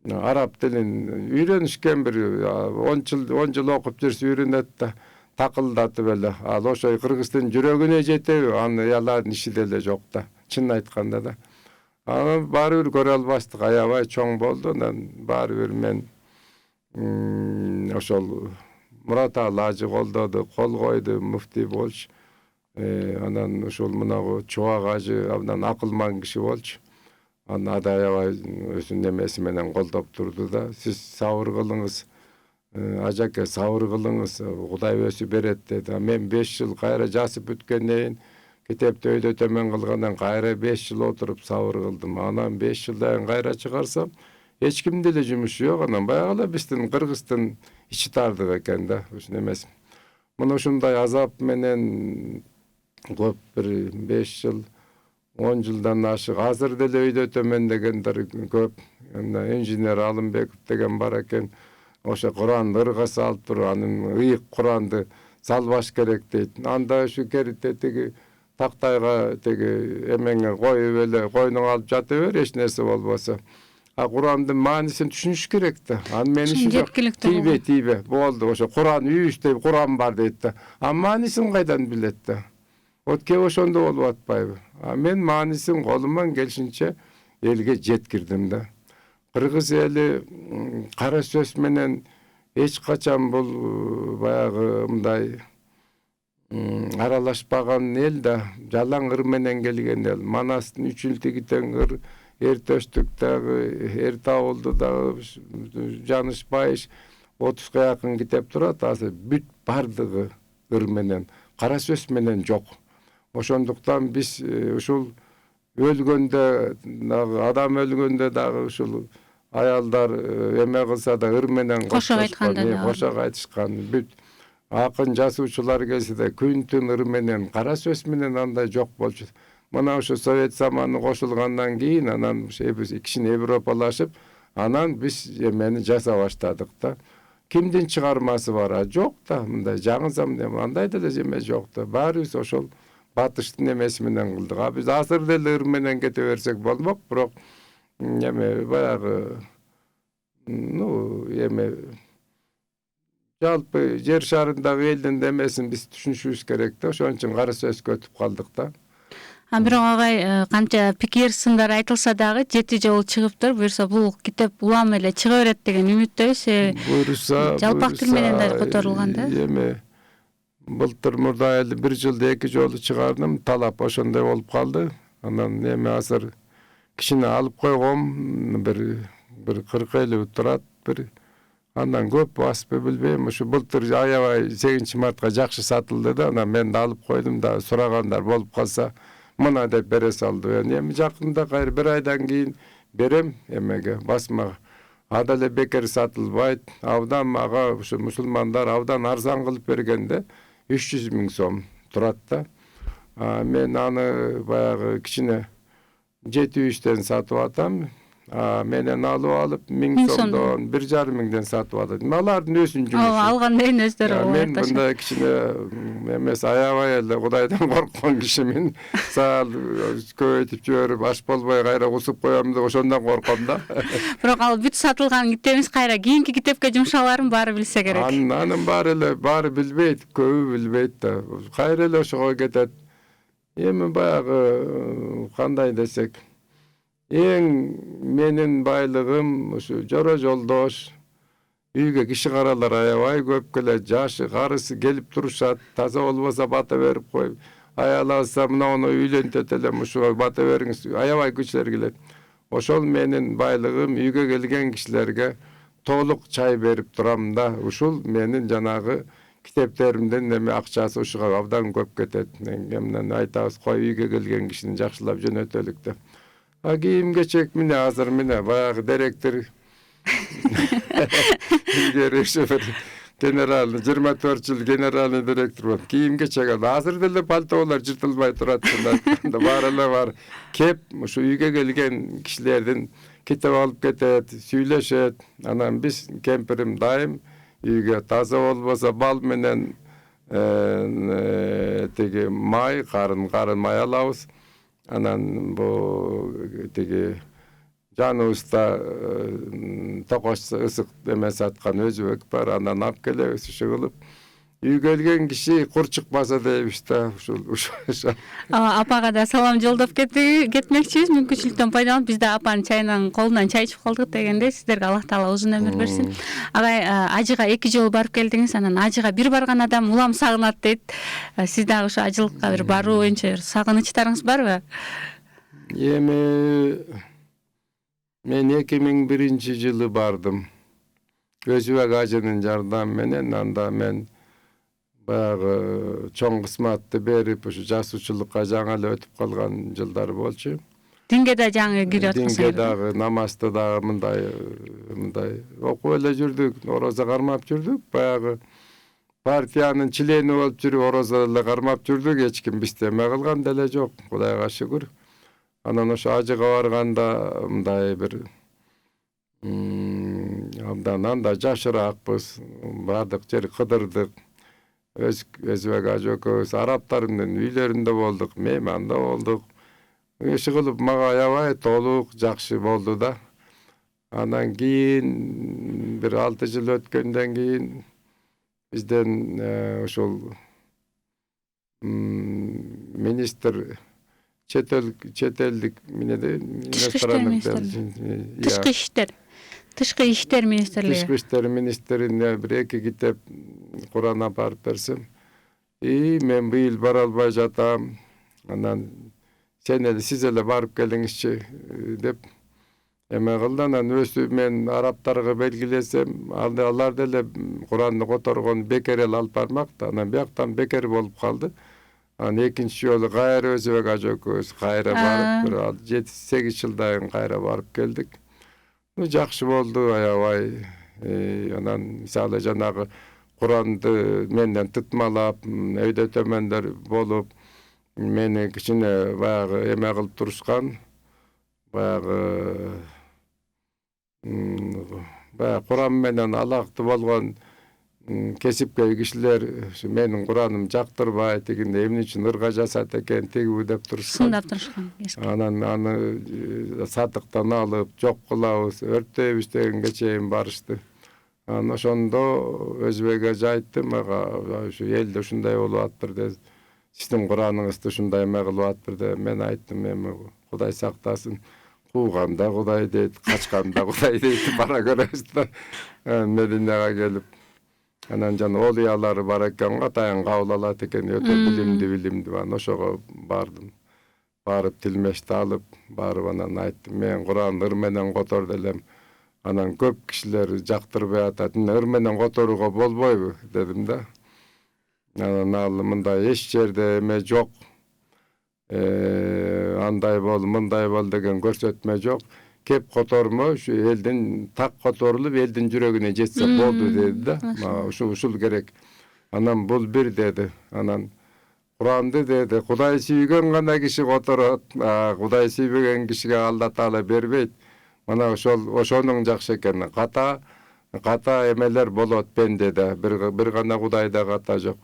араб тилин үйрөнүшкен бир 10 жыл окуп жүрсө үйрөнөт да такылдатып эле. Ал ошо кыргыздын жүрөгүнө жетеби? Аны алардын иши деле жок да. Чынын айтканда да. Анан баары бир көрө албастык, аябай чоң болду. Анан баары бир мен ошол Мураталы ажы колдоду, кол койду, муфтий болчу. Анан ошол мынагу Чубак ажы абдан акылман киши болчу. Аны да аябай өзүнүн эмеси менен колдоп турду да. Сиз сабыр кылыңыз, ажаке сабыр кылыңыз, Кудай өзү берет деди. Мен 5 жыл кайра жасып бүткөндөн кийин китепти өйдө төмөн кылгандан кайра 5 жыл отуруп сабыр кылдым. Анан 5 жылдан кайра чыгарсам эч кимде эле жумушу жок. Анан баягы биздин кыргыздын ичи тардык экен да. Ушун эмес. Мына ушундай азап менен көп бир 5 жыл 10 жылдан ашык. Азыр деле өйдө төмөн дегендер көп. Инженер Алымбеков деген бар экен. Ошо Куранды ырга салып туруп, анын ыйык Куранды салбаш керек дейт. Анда ушу керите тиги тактайга тиги эмеңе коюп эле койнуңа алып жата бер, эч нерсе болбосо. Курандын маанисин түшүнүш керек да. Аны мен иши жок. Тийбе болду. Ошо Куран үйүштө Куран бар дейт да. Маанисин кайдан билет да? Отке ошондо болуп атпайбы? Мен маанисин колуман келишинче элге жеткирдим да. Кыргыз эли кара сөз менен эч качан бул баягы мындай аралашпаган эл да, жалаң ыр менен келген эл. Манастын үчүлтүгү тең ыр, Эртөштүктөгү, Эртауылды дагы Жанышбай 30га якын китеп турат. Азыр бүт бардыгы ыр менен, кара сөз менен жок. Ошондуктан биз ушул өлгөндө дагы, адам өлгөндө дагы ушул аялдар эме кылса да ыр менен кошок айтышкан. Бүт акын жазуучулар келсе да күн-түн ыр менен, кара сөз менен андай жок болчу. Mana şu Sovet zamanı koşulgandan keyin anan biz ikisini Avropalaşıp anan biz yemeni jasa başladık da. Kimden çıkarması var ha? Yok da mınday жаңызам dem andayda da jeme yok da. Barыбыз oşol batıştın emesi menen kıldık. Ha biz asır delir menen kete bersek bolmok, biroq yeme bayağı yeme жалпы жер шарындагы элдин демесин биз түшүнүшүбүз керек да. Ошон үчүн кара сөз көтүп калдык да. Бирок агай канча пикир сындар айтылса дагы 7 жолу чыгыптыр. Буюрса бул китеп улам эле чыга берет деген үмүттөбүз. Буюрса Жалпак тил менен да которулган да. Эми былтыр мурда эле 1 жылда 2 жолу чыгардым. Талап ошондой болуп калды. Анан эми азыр кичине алып койгом, бир 40-50 турат, бир андан көп баспы билбейм. Ушу былтыр аябай 8 мартка жакшы сатылды да, анан мен да алып койдум да, сурагандар болуп калса мына деп бере салды. Эми жакында кайра 1 айдан кийин берем эмеге, басмага. Ада эле бекер сатылбайт. Абдан мага ушу мусулмандар абдан арзан кылып бергенде 300 000 сом турат да. Мен аны баягы кичине 700'тен сатып атам. Менен алып 1000 сомдон 1,5 миңден сатып атат. Алардын өзүнүн жумушу. Алгандайын өздөрү болот. Мен мында кичине эмес аябай эле Кудайдан корккон кишимин. Саал көбөйтүп жиберип аш болбой кайра кусуп коем деп ошондон корком да. Бирок ал бүт сатылган китебиз кайра кийинки китепке жумшаларын баары билсе керек. Анын баары билбейт, көбү билбейт да. Кайра эле ошого кетет. Эми баягы кандай десек, эң менин байлыгым ушу жора жолдош, үйгө киши каралар аябай көп келет, жашы карысы келип турушат, таза болбосо бата берип коюп, аял алса мына үйлөнтөт элем, ушуга бата бериңиз, аябай күчлөр келет. Ошол менин байлыгым, үйгө келген кишилерге толук чай берип турам да, ушул менин жанагы китептеримден эми акчасы ушуга абдан көп кетет. Эмнен айтабыз, кой үйгө келген кишини жакшылап жөнөтөлүк деп. Кийим кечек міне азыр міне баягы директор генеральный 24 жыл генеральный директор болуп кийим кечек алды. Азыр деле пальтолор жыртылбай турат. Баары эле бар. Кеп ушу үйгө келген кишилердин китеп алып кетет, сүйлөшөт. Анан биз кемпирим дайым үйгө таза болбосо бал менен теги май, карын май алабыз. Анан бу теги жаныбызда токош ысык эме саткан өзбек бар, анан алып келебиз ушу кылып. Үйгө келген киши кур чыкпаса дейбиз да, ушул. Апага да салам жолдоп кетмекчибиз, мүмкүнчүлүктөн пайдаланып биз да апанын чайынан колунан чай ичип калдык дегенде, сиздерге Аллах Таала узун өмүр берсин. Агай ажыга 2 жолу барып келдиңиз, анан ажыга бир барган адам улам сагынат дейт. Сиз дагы ушу ажылыкка бир баруу боюнча сагынычтарыңыз барбы? Эми мен 2001-жылы бардым. Өзбек ажынын жардамы менен, анда мен баягы чоң кызматты берип, ушу жасуучулукка жаңы эле өтүп калган жылдар болчу. Динге да жаңы кирип аткансыңар. Динге дагы, намазды дагы мындай окуп эле жүрдүк, орозо кармап жүрдүк. Баягы партиянын члени болуп жүрүп, орозо эле кармап жүрдүк. Эч ким бизде эме кылган деле жок, Кудайга шүгүр. Анан ошо ажыга барганда мындай бир абдан анда жашыраакпыз. Бардык жер кыдырдык. Өзбек ажы экөөбүз арабтардын үйлөрүндө болдук, мейманда болдук. Иши кылып мага аябай толук жакшы болду да. Анан кийин бир 6 жыл өткөндөн кийин бизден ошол министр чет элдик Тышкы иштер министрлиги. Тышкы иштер министрине бир 2 китеп Кур'ан апарып берсем. Мен быйыл бара албай жатам. Анан сиз эле барып келиңизчи деп эме кылды. Анан өзү мен арабтарга белгилесем, алар деле Куранды которгон бекер эле алып бармак да. Анан бияктан бекер болуп калды. Анан экинчи жолу кайра өзбек ажы экөөбүз кайра барып, 7-8 жылдан кайра барып келдик. Жакшы болду аябай. Анан мисалы жанагы Куранды менден тытмалап, өйдө төмөндөр болуп, meni kişine bayağı eme kılıp duruşkan, bayağı Kur'an menen alaktı bolgan kesipköy kişiler menin Kur'anım jaktırбайт degende emne üçün ырга жасат экен тиги деп турушкан. Сындап турушкан. Анан аны сатыктан алып жок кылабыз, өрттөйбүз дегенге чейин барышты. Анан ошондо өзбек эже айтты мага, ушу элде ушундай болуп атыптыр деп. Сиздин Кураныңызды ушундай эме кылып атыптыр деп. Мен айттым, эми Кудай сактасын. Кууганда Кудай дейт, качканда Кудай дейт, бара көрөбүз да. Мединага келип анан жана олуялары бар экен, атайын кабыл алат экен, өтө билимди. Анан ошого бардым. Барып тилмешти алып, барып анан айттым, мен Куранды ыр менен котор делем. Анан көп кишилер жактырбай атат. Ыр менен которууга болбойбу дедим да. Анан ал мындай эч жерде эме жок. Андай бол, мындай бол деген көрсөтмө жок. Кеп котормо, ушу элдин так которулуп, элдин жүрөгүнө жетсе болду деди да. Ушул керек. Анан бул бир деди. Анан Куранды деди, Кудай сүйгөн гана киши которот, Кудай сүйбөгөн кишиге Алла Таала бербейт. Мына ошонун жакшы экени. Ката эмелер болот пендеде. Бир гана Кудайда ката жок.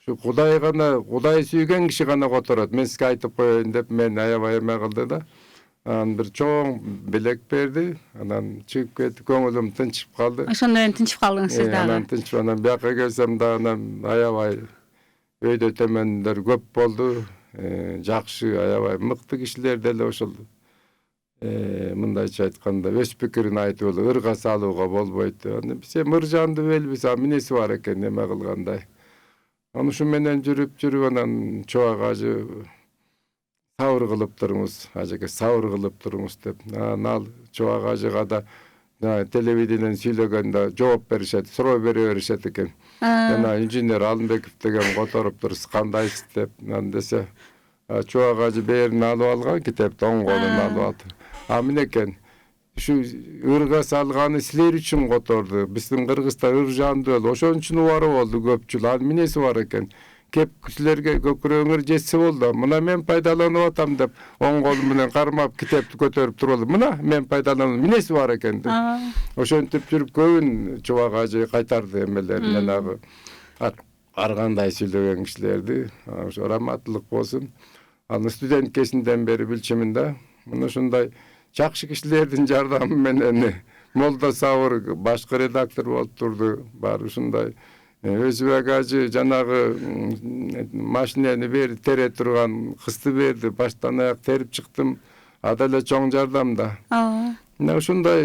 Şu Kuday sүйгөн киши гана которот. Мен сизге айтып коеюн деп мен аябай эме кылды да. Анан бир чоң белек берди. Анан чыгып кетип көңүлүм тынчып калды. Ошондон тынчып калдыңыз сиз дагы. Анан тынчып, анан бияка келсем да анан аябай өйдө төмөндөр көп болду. Жакшы, аябай мыкты кишилер деле ошол мындайча айтканда өз пикирин айтып эле ырга салууга болбойт. Сен мыржанды белбиз, минеси бар экен эме кылгандай. Аны ушу менен жүрүп анан чоак ажы сабыр кылып туруңуз, ажеке сабыр кылып туруңуз деп. Ал чоак ажыга да телевидениеден сүйлөгөндө жооп беришет, суроо бере беришет экен. Жана инженер Алымбеков деген которуптур, кандайсыз деп. Анан десе, чоак ажы бээрин алып алган, китепти оң колун алып алды. Минекен ушу ырга салганы силер үчүн которду. Биздин Кыргызда ыр жанды болду. Ошон үчүн убары болду көпчүл. Ал минеси бар экен. Кеп силерге көкүрөңөр жетсе болду. Мына мен пайдаланып атам деп оң колум менен кармап китепти көтөрүп туруп, мына мен пайдаланып минеси бар экен деп. Ошентип жүрүп көбүн чубак ажы кайтарды эмелерин, жанагы ар кандай сүйлөгөн кишилерди. Ошо раматтылык болсун. Аны студент кезинден бери билчимин да. Мына ушундай жакшы кишилердин жардамы менен Молда Сабыр башкы редактор болуп турду. Бар ушундай Өзбек ажы жанагы машинени бери тере турган кызды берди. Баштан аяк терип чыктым. Ада эле чоң жардам да. Мына ушундай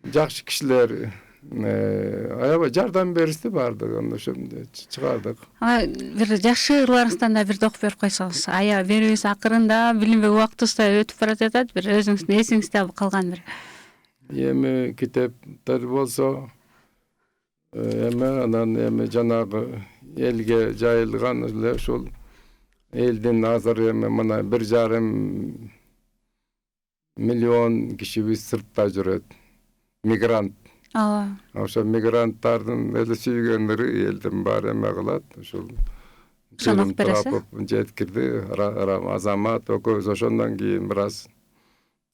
жакшы кишилер аябай жардам беришти бардык. Ошондо чыгардык. Бир жакшы ырларыңыздан да бирди окуп берип койсоңуз. Ая берүүбүз акырында билинбей убактыбыз да өтүп баратат. Бир өзүңүздүн эсиңизде калган бир. Эми китептер болсо анан жанагы элге жайылган эле ушул элдин азыр мына 1,5 миллион кишибиз сыртта жүрөт. Мигрант. Ошо мигранттардын эле сүйгөнлөрү элдин баары эме кылат. Ушул Ошону бересиз. Жеткирди. Азамат экөөбүз ошондон кийин бир аз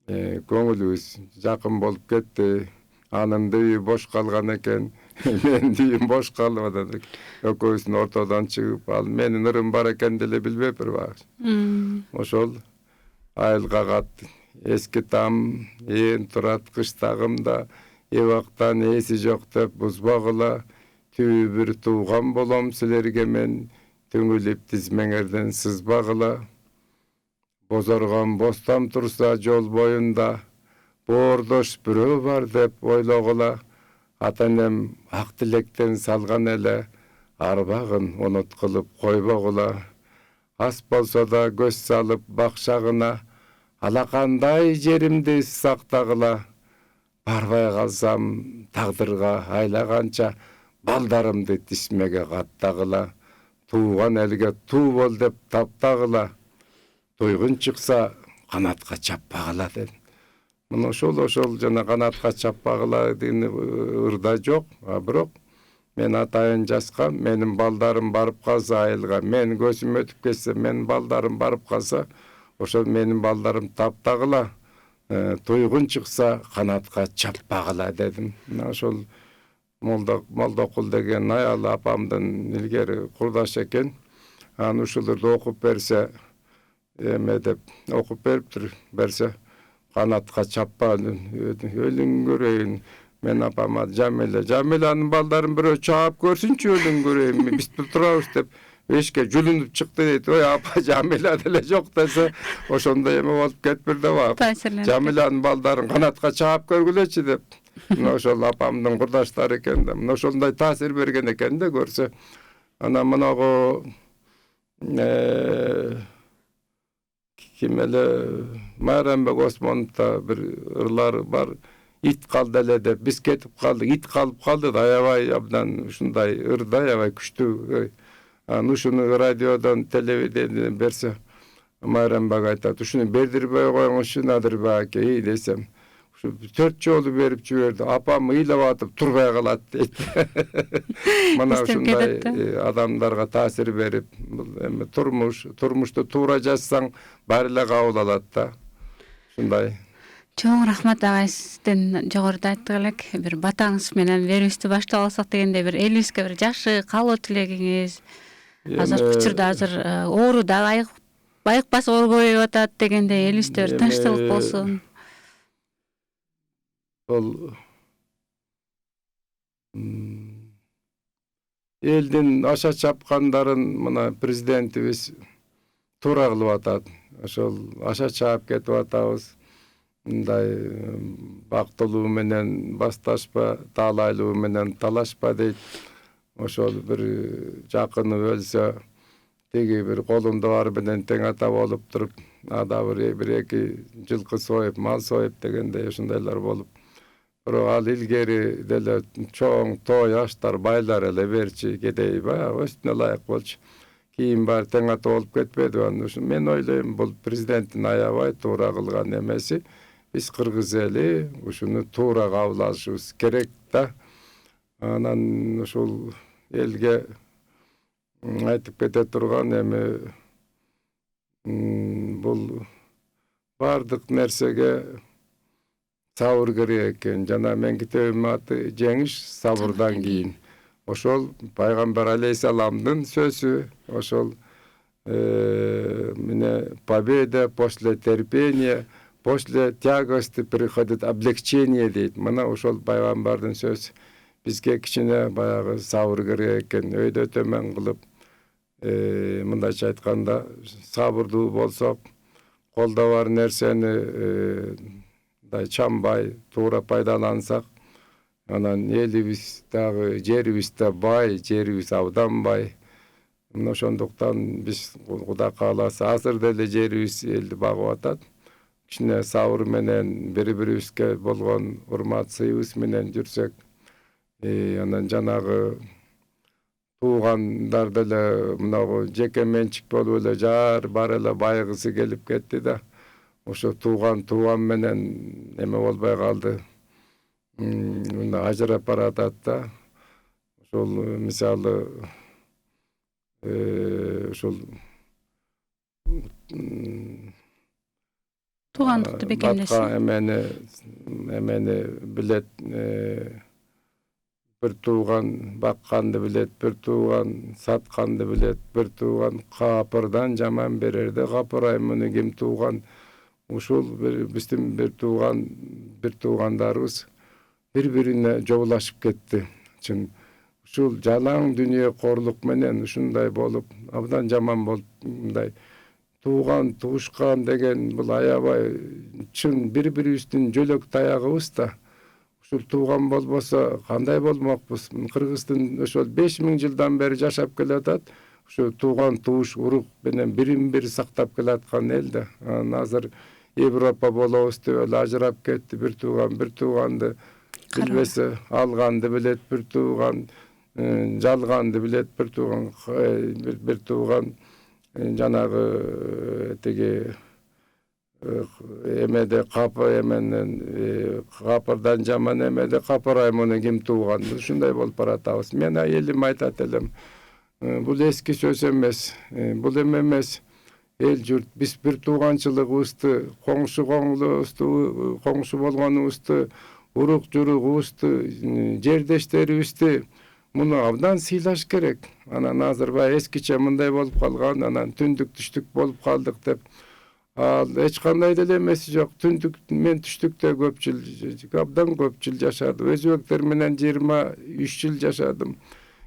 көңүлүбүз жакын болуп кетти. Анын дүйү бош калган экен. Мен дүйүм бош калып атат. Экөөбүздүн ортодон чыгып, ал менин ырым бар экен деле билбептир баа. Ошол айылга кат эски там, турат кыштагымда, эбактан эси жок деп бузбагыла, түбү бир тууган болом силерге мен, түңүлүп тизмеңерден сызбагыла. Бозоргон бостам турса жол боюнда, боордош бирөө бар деп ойлогула. Ата-энем ак тилектен салган эле, арбагын унут кылып койбогула. Ас болсо да көз салып бакшагына, алакандай жеримди сактагыла. Барбай калсам тагдырга айлаганча, балдарымды тисмеге каттагыла. Тууган элге туу бол деп таптагыла. Тойгун чыкса канатка чаппагыла деп. Мына ошол жана канатка чаппагыла деген ырда жок, бирок Men atayın jaskam, menin baldarım barıp kalsa ayılga, men gözüm ötüp ketse, menin baldarım barıp kalsa, oşo menin baldarım taptagıla, tuygun çıksa kanatка çapпагыла dedim. Oşol Moldokul degen ayалы apamdan ilgeri kurdaş eken, an uşulurdu okup berse, dep okup beriptir, berse, kanatка çapпадın, ölün göreyin. Men apama Jamila'nın baldarın biri çağıp görsünçü ölün göreyim. Biz turabız dep eşke jülünüp çıktı deydi. Oy apa Jamila dele jok dese oşonda eme bolup ketbirde bak. Jamila'nın baldarın kanatка çağıp görgüleçi dep. Oşol apamdın kurdaşları eken de. Oşonday tasir bergen eken de görse. Ana manago kimele Mayranbek Osman'da bir ırlar var. İt kaldı elede, biz ketip kaldık, it kalıp kaldı da ayavay abdan şunday ırda ayavay küçtü. Şunu radyodan, televizyondan berse Mayranbek aytadı. Şunu berdirip koyun, şunadır belki iyi desem. Şu 4 yolu verip jüberdi. Apam iyilep atıp turbay kalat deydi. Mana şunday adamlarga tasir berip turmuştu tuğra жазсаң barıyla kabul alat da. Şunday. Çoğun rahmat ağay sizden jogorda aytdyk bir bataňyz menen beribizdi başlap alsak degende bir elibizge bir jakşı kaloo tilegiňiz. Hazır küçürde hazır oğru da bayık bas oğru koyup atat degende elibizde bir tınççylyk bolsun. Ol eldin aşa çapkandарын mına prezidentimiz tuura kılıp atat. Oşol aşa çap ketip atabız. Mындай бактылуу менен басташпа, таалайлуу менен талашпа дейт. Ошол bir жакыны өлсө, теги bir колунда бар менен тең ата болуп туруп, ада bir эки жылкы союп, мал союп дегендей ушундайлар болуп. Бирок ал илгери деле чоң той аштар байлар эле берчи кедей баягы өстүнө ылайык болчу. Кийин баары тең ата болуп кетпеди. Мен ойлойм бул президенттин аябай туура кылган эмеси. Biz Kırgız eli uşunu tuğra kabul alışыбыз керек da. Anan uşul elge aytıp kete turgan emi bul bardık nersege sabır gerek eken. Jana men kitebim atı Jeňiş sabırdan keyin. Oşol Paygamber Aleyhisselam'dın sözü. Oşol mine победа после терпения. После тягости приходит облегчение дейт. Мына ошол пайгамбардын сөзү. Бизге кичине баягы сабыр керек экен. Өйдө төмөн кылып, мындайча айтканда, сабырдуу болсок, колдо бар нерсени чамбай, туура пайдалансак, анан элибиз дагы жерибиз да бай, жерибиз абдан бай. Ошондуктан биз Кудай кааласа азыр деле жерибиз элди багып атат. Kişine sabır menen biri-biribizge bolgon urmat sıyыбыз menen jursek, anan janagı tuğandar dele mınago jeke mençik bolup ele jar bar ele baygısy gelip ketdi da, oşo tuğan menen neme bolbay kaldı. Unda ajrap baratat da, oşol misaly oşol Tuğandykty bekemlesi. Batka emeni bilet, bir tuğan bakkandı bilet, bir tuğan satkandı bilet, bir tuğan kapırdan jaman bererdi. Kapıray mını kim tuğan, uşul bizim bir tuğandarыбыз bir-birine jowlaşıp ketdi. Çünkü uşul jalan dünya korluk menen uşunday bolup, abdan jaman bolup, bunday tuğan, tuğuşkan degen bul ayabay çın bir-biribizin jölök tayagыбыз da. Uşul tuğan bolbosa kanday bolmokpuz? Kırgızdın oşol 5000 жылдан beri jaşap kelatat. Şu tuğan, tuğuş, uruk menen birin-biri saktap kelatkan el de. Hazır Evropa bolobuz dep ajrap ketdi bir tuğandı bilbese algandı bilet, bir tuğan jalgandı bilet, bir tuğan janagı tege emede kapı emenden kapırdan jaman emede kapırayım kim tuğan. Şunday bolup baratабыз. Men elim aytat elem. Bul eski söz emes. Bul emes. El jurt biz bir tuğançılığыбызды, коңшу коңлубузду, коңшу болгонубузду, урук журugубузду, жердештерибизди муну абдан сыйлаш керек. Анан азыр эскиче мындай болуп калган, анан түндүк түштүк болуп калдык деп. Ал эч кандай деле эмеси жок. Түндүк мен түштүктө көп жыл, абдан көп жыл жашадым. Өзбектер менен 23 жыл жашадым.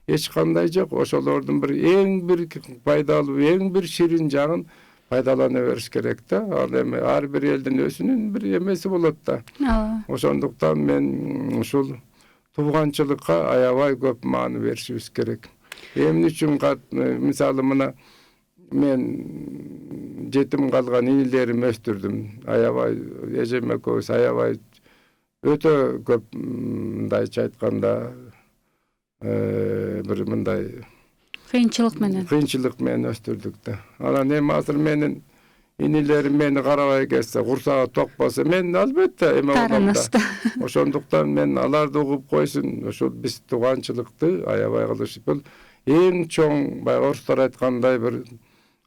Эч кандай жок. Ошолордун эң бир пайдалуу, эң бир ширин жагын пайдалана бериш керек да. Ал эми ар бир элдин өзүнүн бир эмеси болот да. Ошондуктан мен ушул тууганчылыкка аябай көп маани беришибиз керек. Эмне үчүн мисалы мына мен жетим калган инилерим өстүрдүм. Аябай эжем экөөбүз аябай өтө көп мындайча айтканда bir mınday кыйынчылык менен өстүрдүк да. Анан эми азыр менин инилерим мени карабай кетсе, курсагы ток болсо, мен албетте эме болом да. Ошондуктан мен аларды угуп койсун, ошол биз тууганчылыкты аябай кылышып, бул эң чоң орустар айткандай бир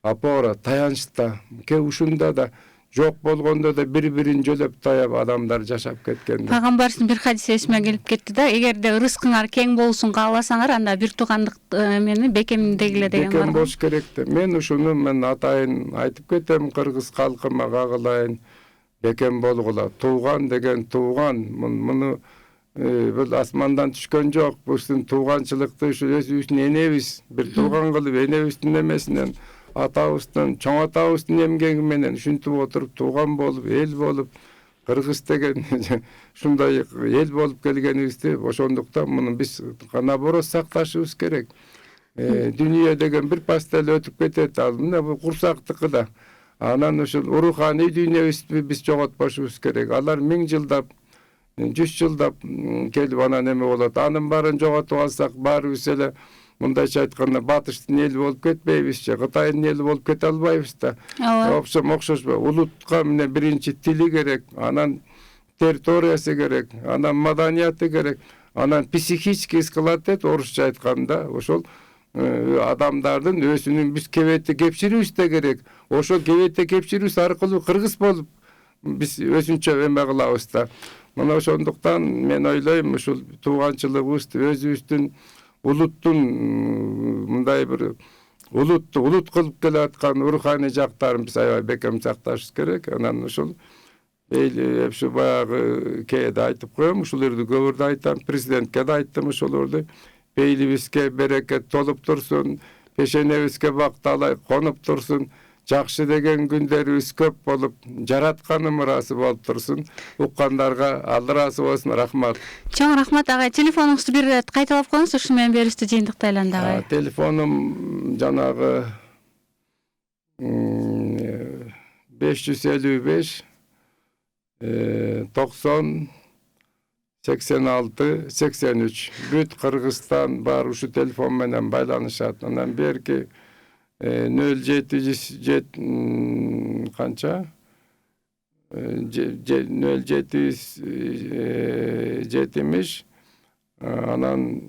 опора, таянычта, ушунда да жок болгондо да бири-бирин жөлөп таяп адамдар жашап кеткен. Пайгамбардын бир хадиси эсиме келип кетти да, эгерде рызкыңар кең болсун кааласаңар, анда бир туугандык мени бекемдегиле деген бар. Бекем болуш керек да. Мен ушуну атайын айтып кетем кыргыз калкыма, кагылайын, бекем болгула. Тууган деген тууган, муну бул асмандан түшкөн жок. Бул тууганчылыкты өзүбүздүн энебиз, бир тууган кылып энебиздин эмесинен атабыздын, чоң атабыздын эмгеги менен ушинтип отуруп тууган болуп, эл болуп, кыргыз деген ушундай эл болуп келгенибизди, ошондуктан муну биз наоборот сакташыбыз керек. Дүйнө деген бир пастел өтүп кетет, ал мына бул курсактыкы да. Анан ушул руханий дүйнөбүздү биз жоготпошубуз керек. Алар 1000 жылдап, 100 жылдап келип анан эме болот. Анын баарын жоготуп алсак, баарыбыз эле мындайча айтканда батыштын эли болуп кетпейбизчи, Кытайдын эли болуп кете албайбыз да. Окшош улутка мына биринчи тили керек, анан территориясы керек, анан маданияты керек, анан психический склад дейт орусча айтканда, ошол адамдардын өзүнүн биз кебетте кепчирүүбүз да керек. Ошол кебетте кепчирүүбүз аркылуу кыргыз болуп биз өзүнчө эме кылабыз да. Мына ошондуктан мен ойлойм, ушул тууганчылыгыбызды өзүбүздүн улуттун мындай бир улут кылып келаткан руханий жактарын биз аябай бекем сакташыбыз керек. Анан ушул ушу баягы кээде айтып коем, ушуларды көбүрдө айтам, президентке да айттым ошолорду. Бейлибизге берекет толуп турсун, пешенебизге бакталай конуп турсун, жакшы деген күндөрүбүз көп болуп, жаратканым ыраазы болуп турсун. Уккандарга ал ыраазы болсун. Рахмат. Чоң рахмат агай. Телефонуңузду бир ирет кайталап коюңуз, ушу менен берүүбүздү жыйынтыктайланды агай. Телефонум жанагы 555 90 86 83. Бүт Кыргызстан бар ушу телефон менен байланышат. Анан берки 0707 канча 0770 анан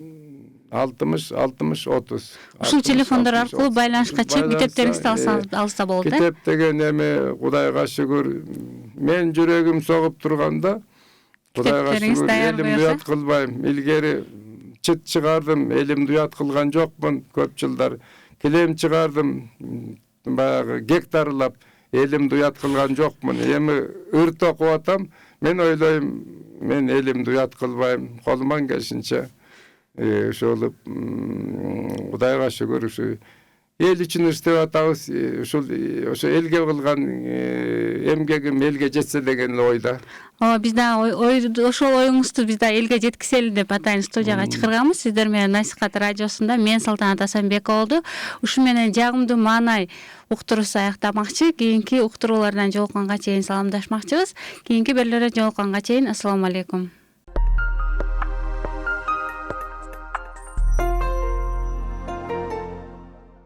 60 30. Ушул телефондор аркылуу байланышка чыгып китептериңизди алса болот. Китеп деген эми Кудайга шүгүр, мен жүрөгүм согуп турганда Кудайга шүгүр элим дуят кылбайм. Илгери чыт чыгардым, элим дуят кылган жокмун көп жылдар. Келем чыгардым, баягы гектарлап, элим дуят кылган жокмун. Эми ырт окуп атам, мен ойлойм, мен элим дуят кылбайм, колуман келишинче ошол Кудайга шүгүр ушу эл үчүн иштеп атабыз. Ошо элге кылган эмгегим элге жетсе деген ойда. Биз да ошол оюңузду биз да элге жеткизели деп атайын студияга чакырганбыз. Сиздер менен Насихат радиосунда мен Салтанат Асанбекова болду. Ушу менен жагымдуу маанай уктуруусу аяктамакчы. Кийинки уктуруулардан жолукканга чейин саламдашмакчыбыз. Кийинки берүүлөрдө жолукканга чейин ассаламу алейкум.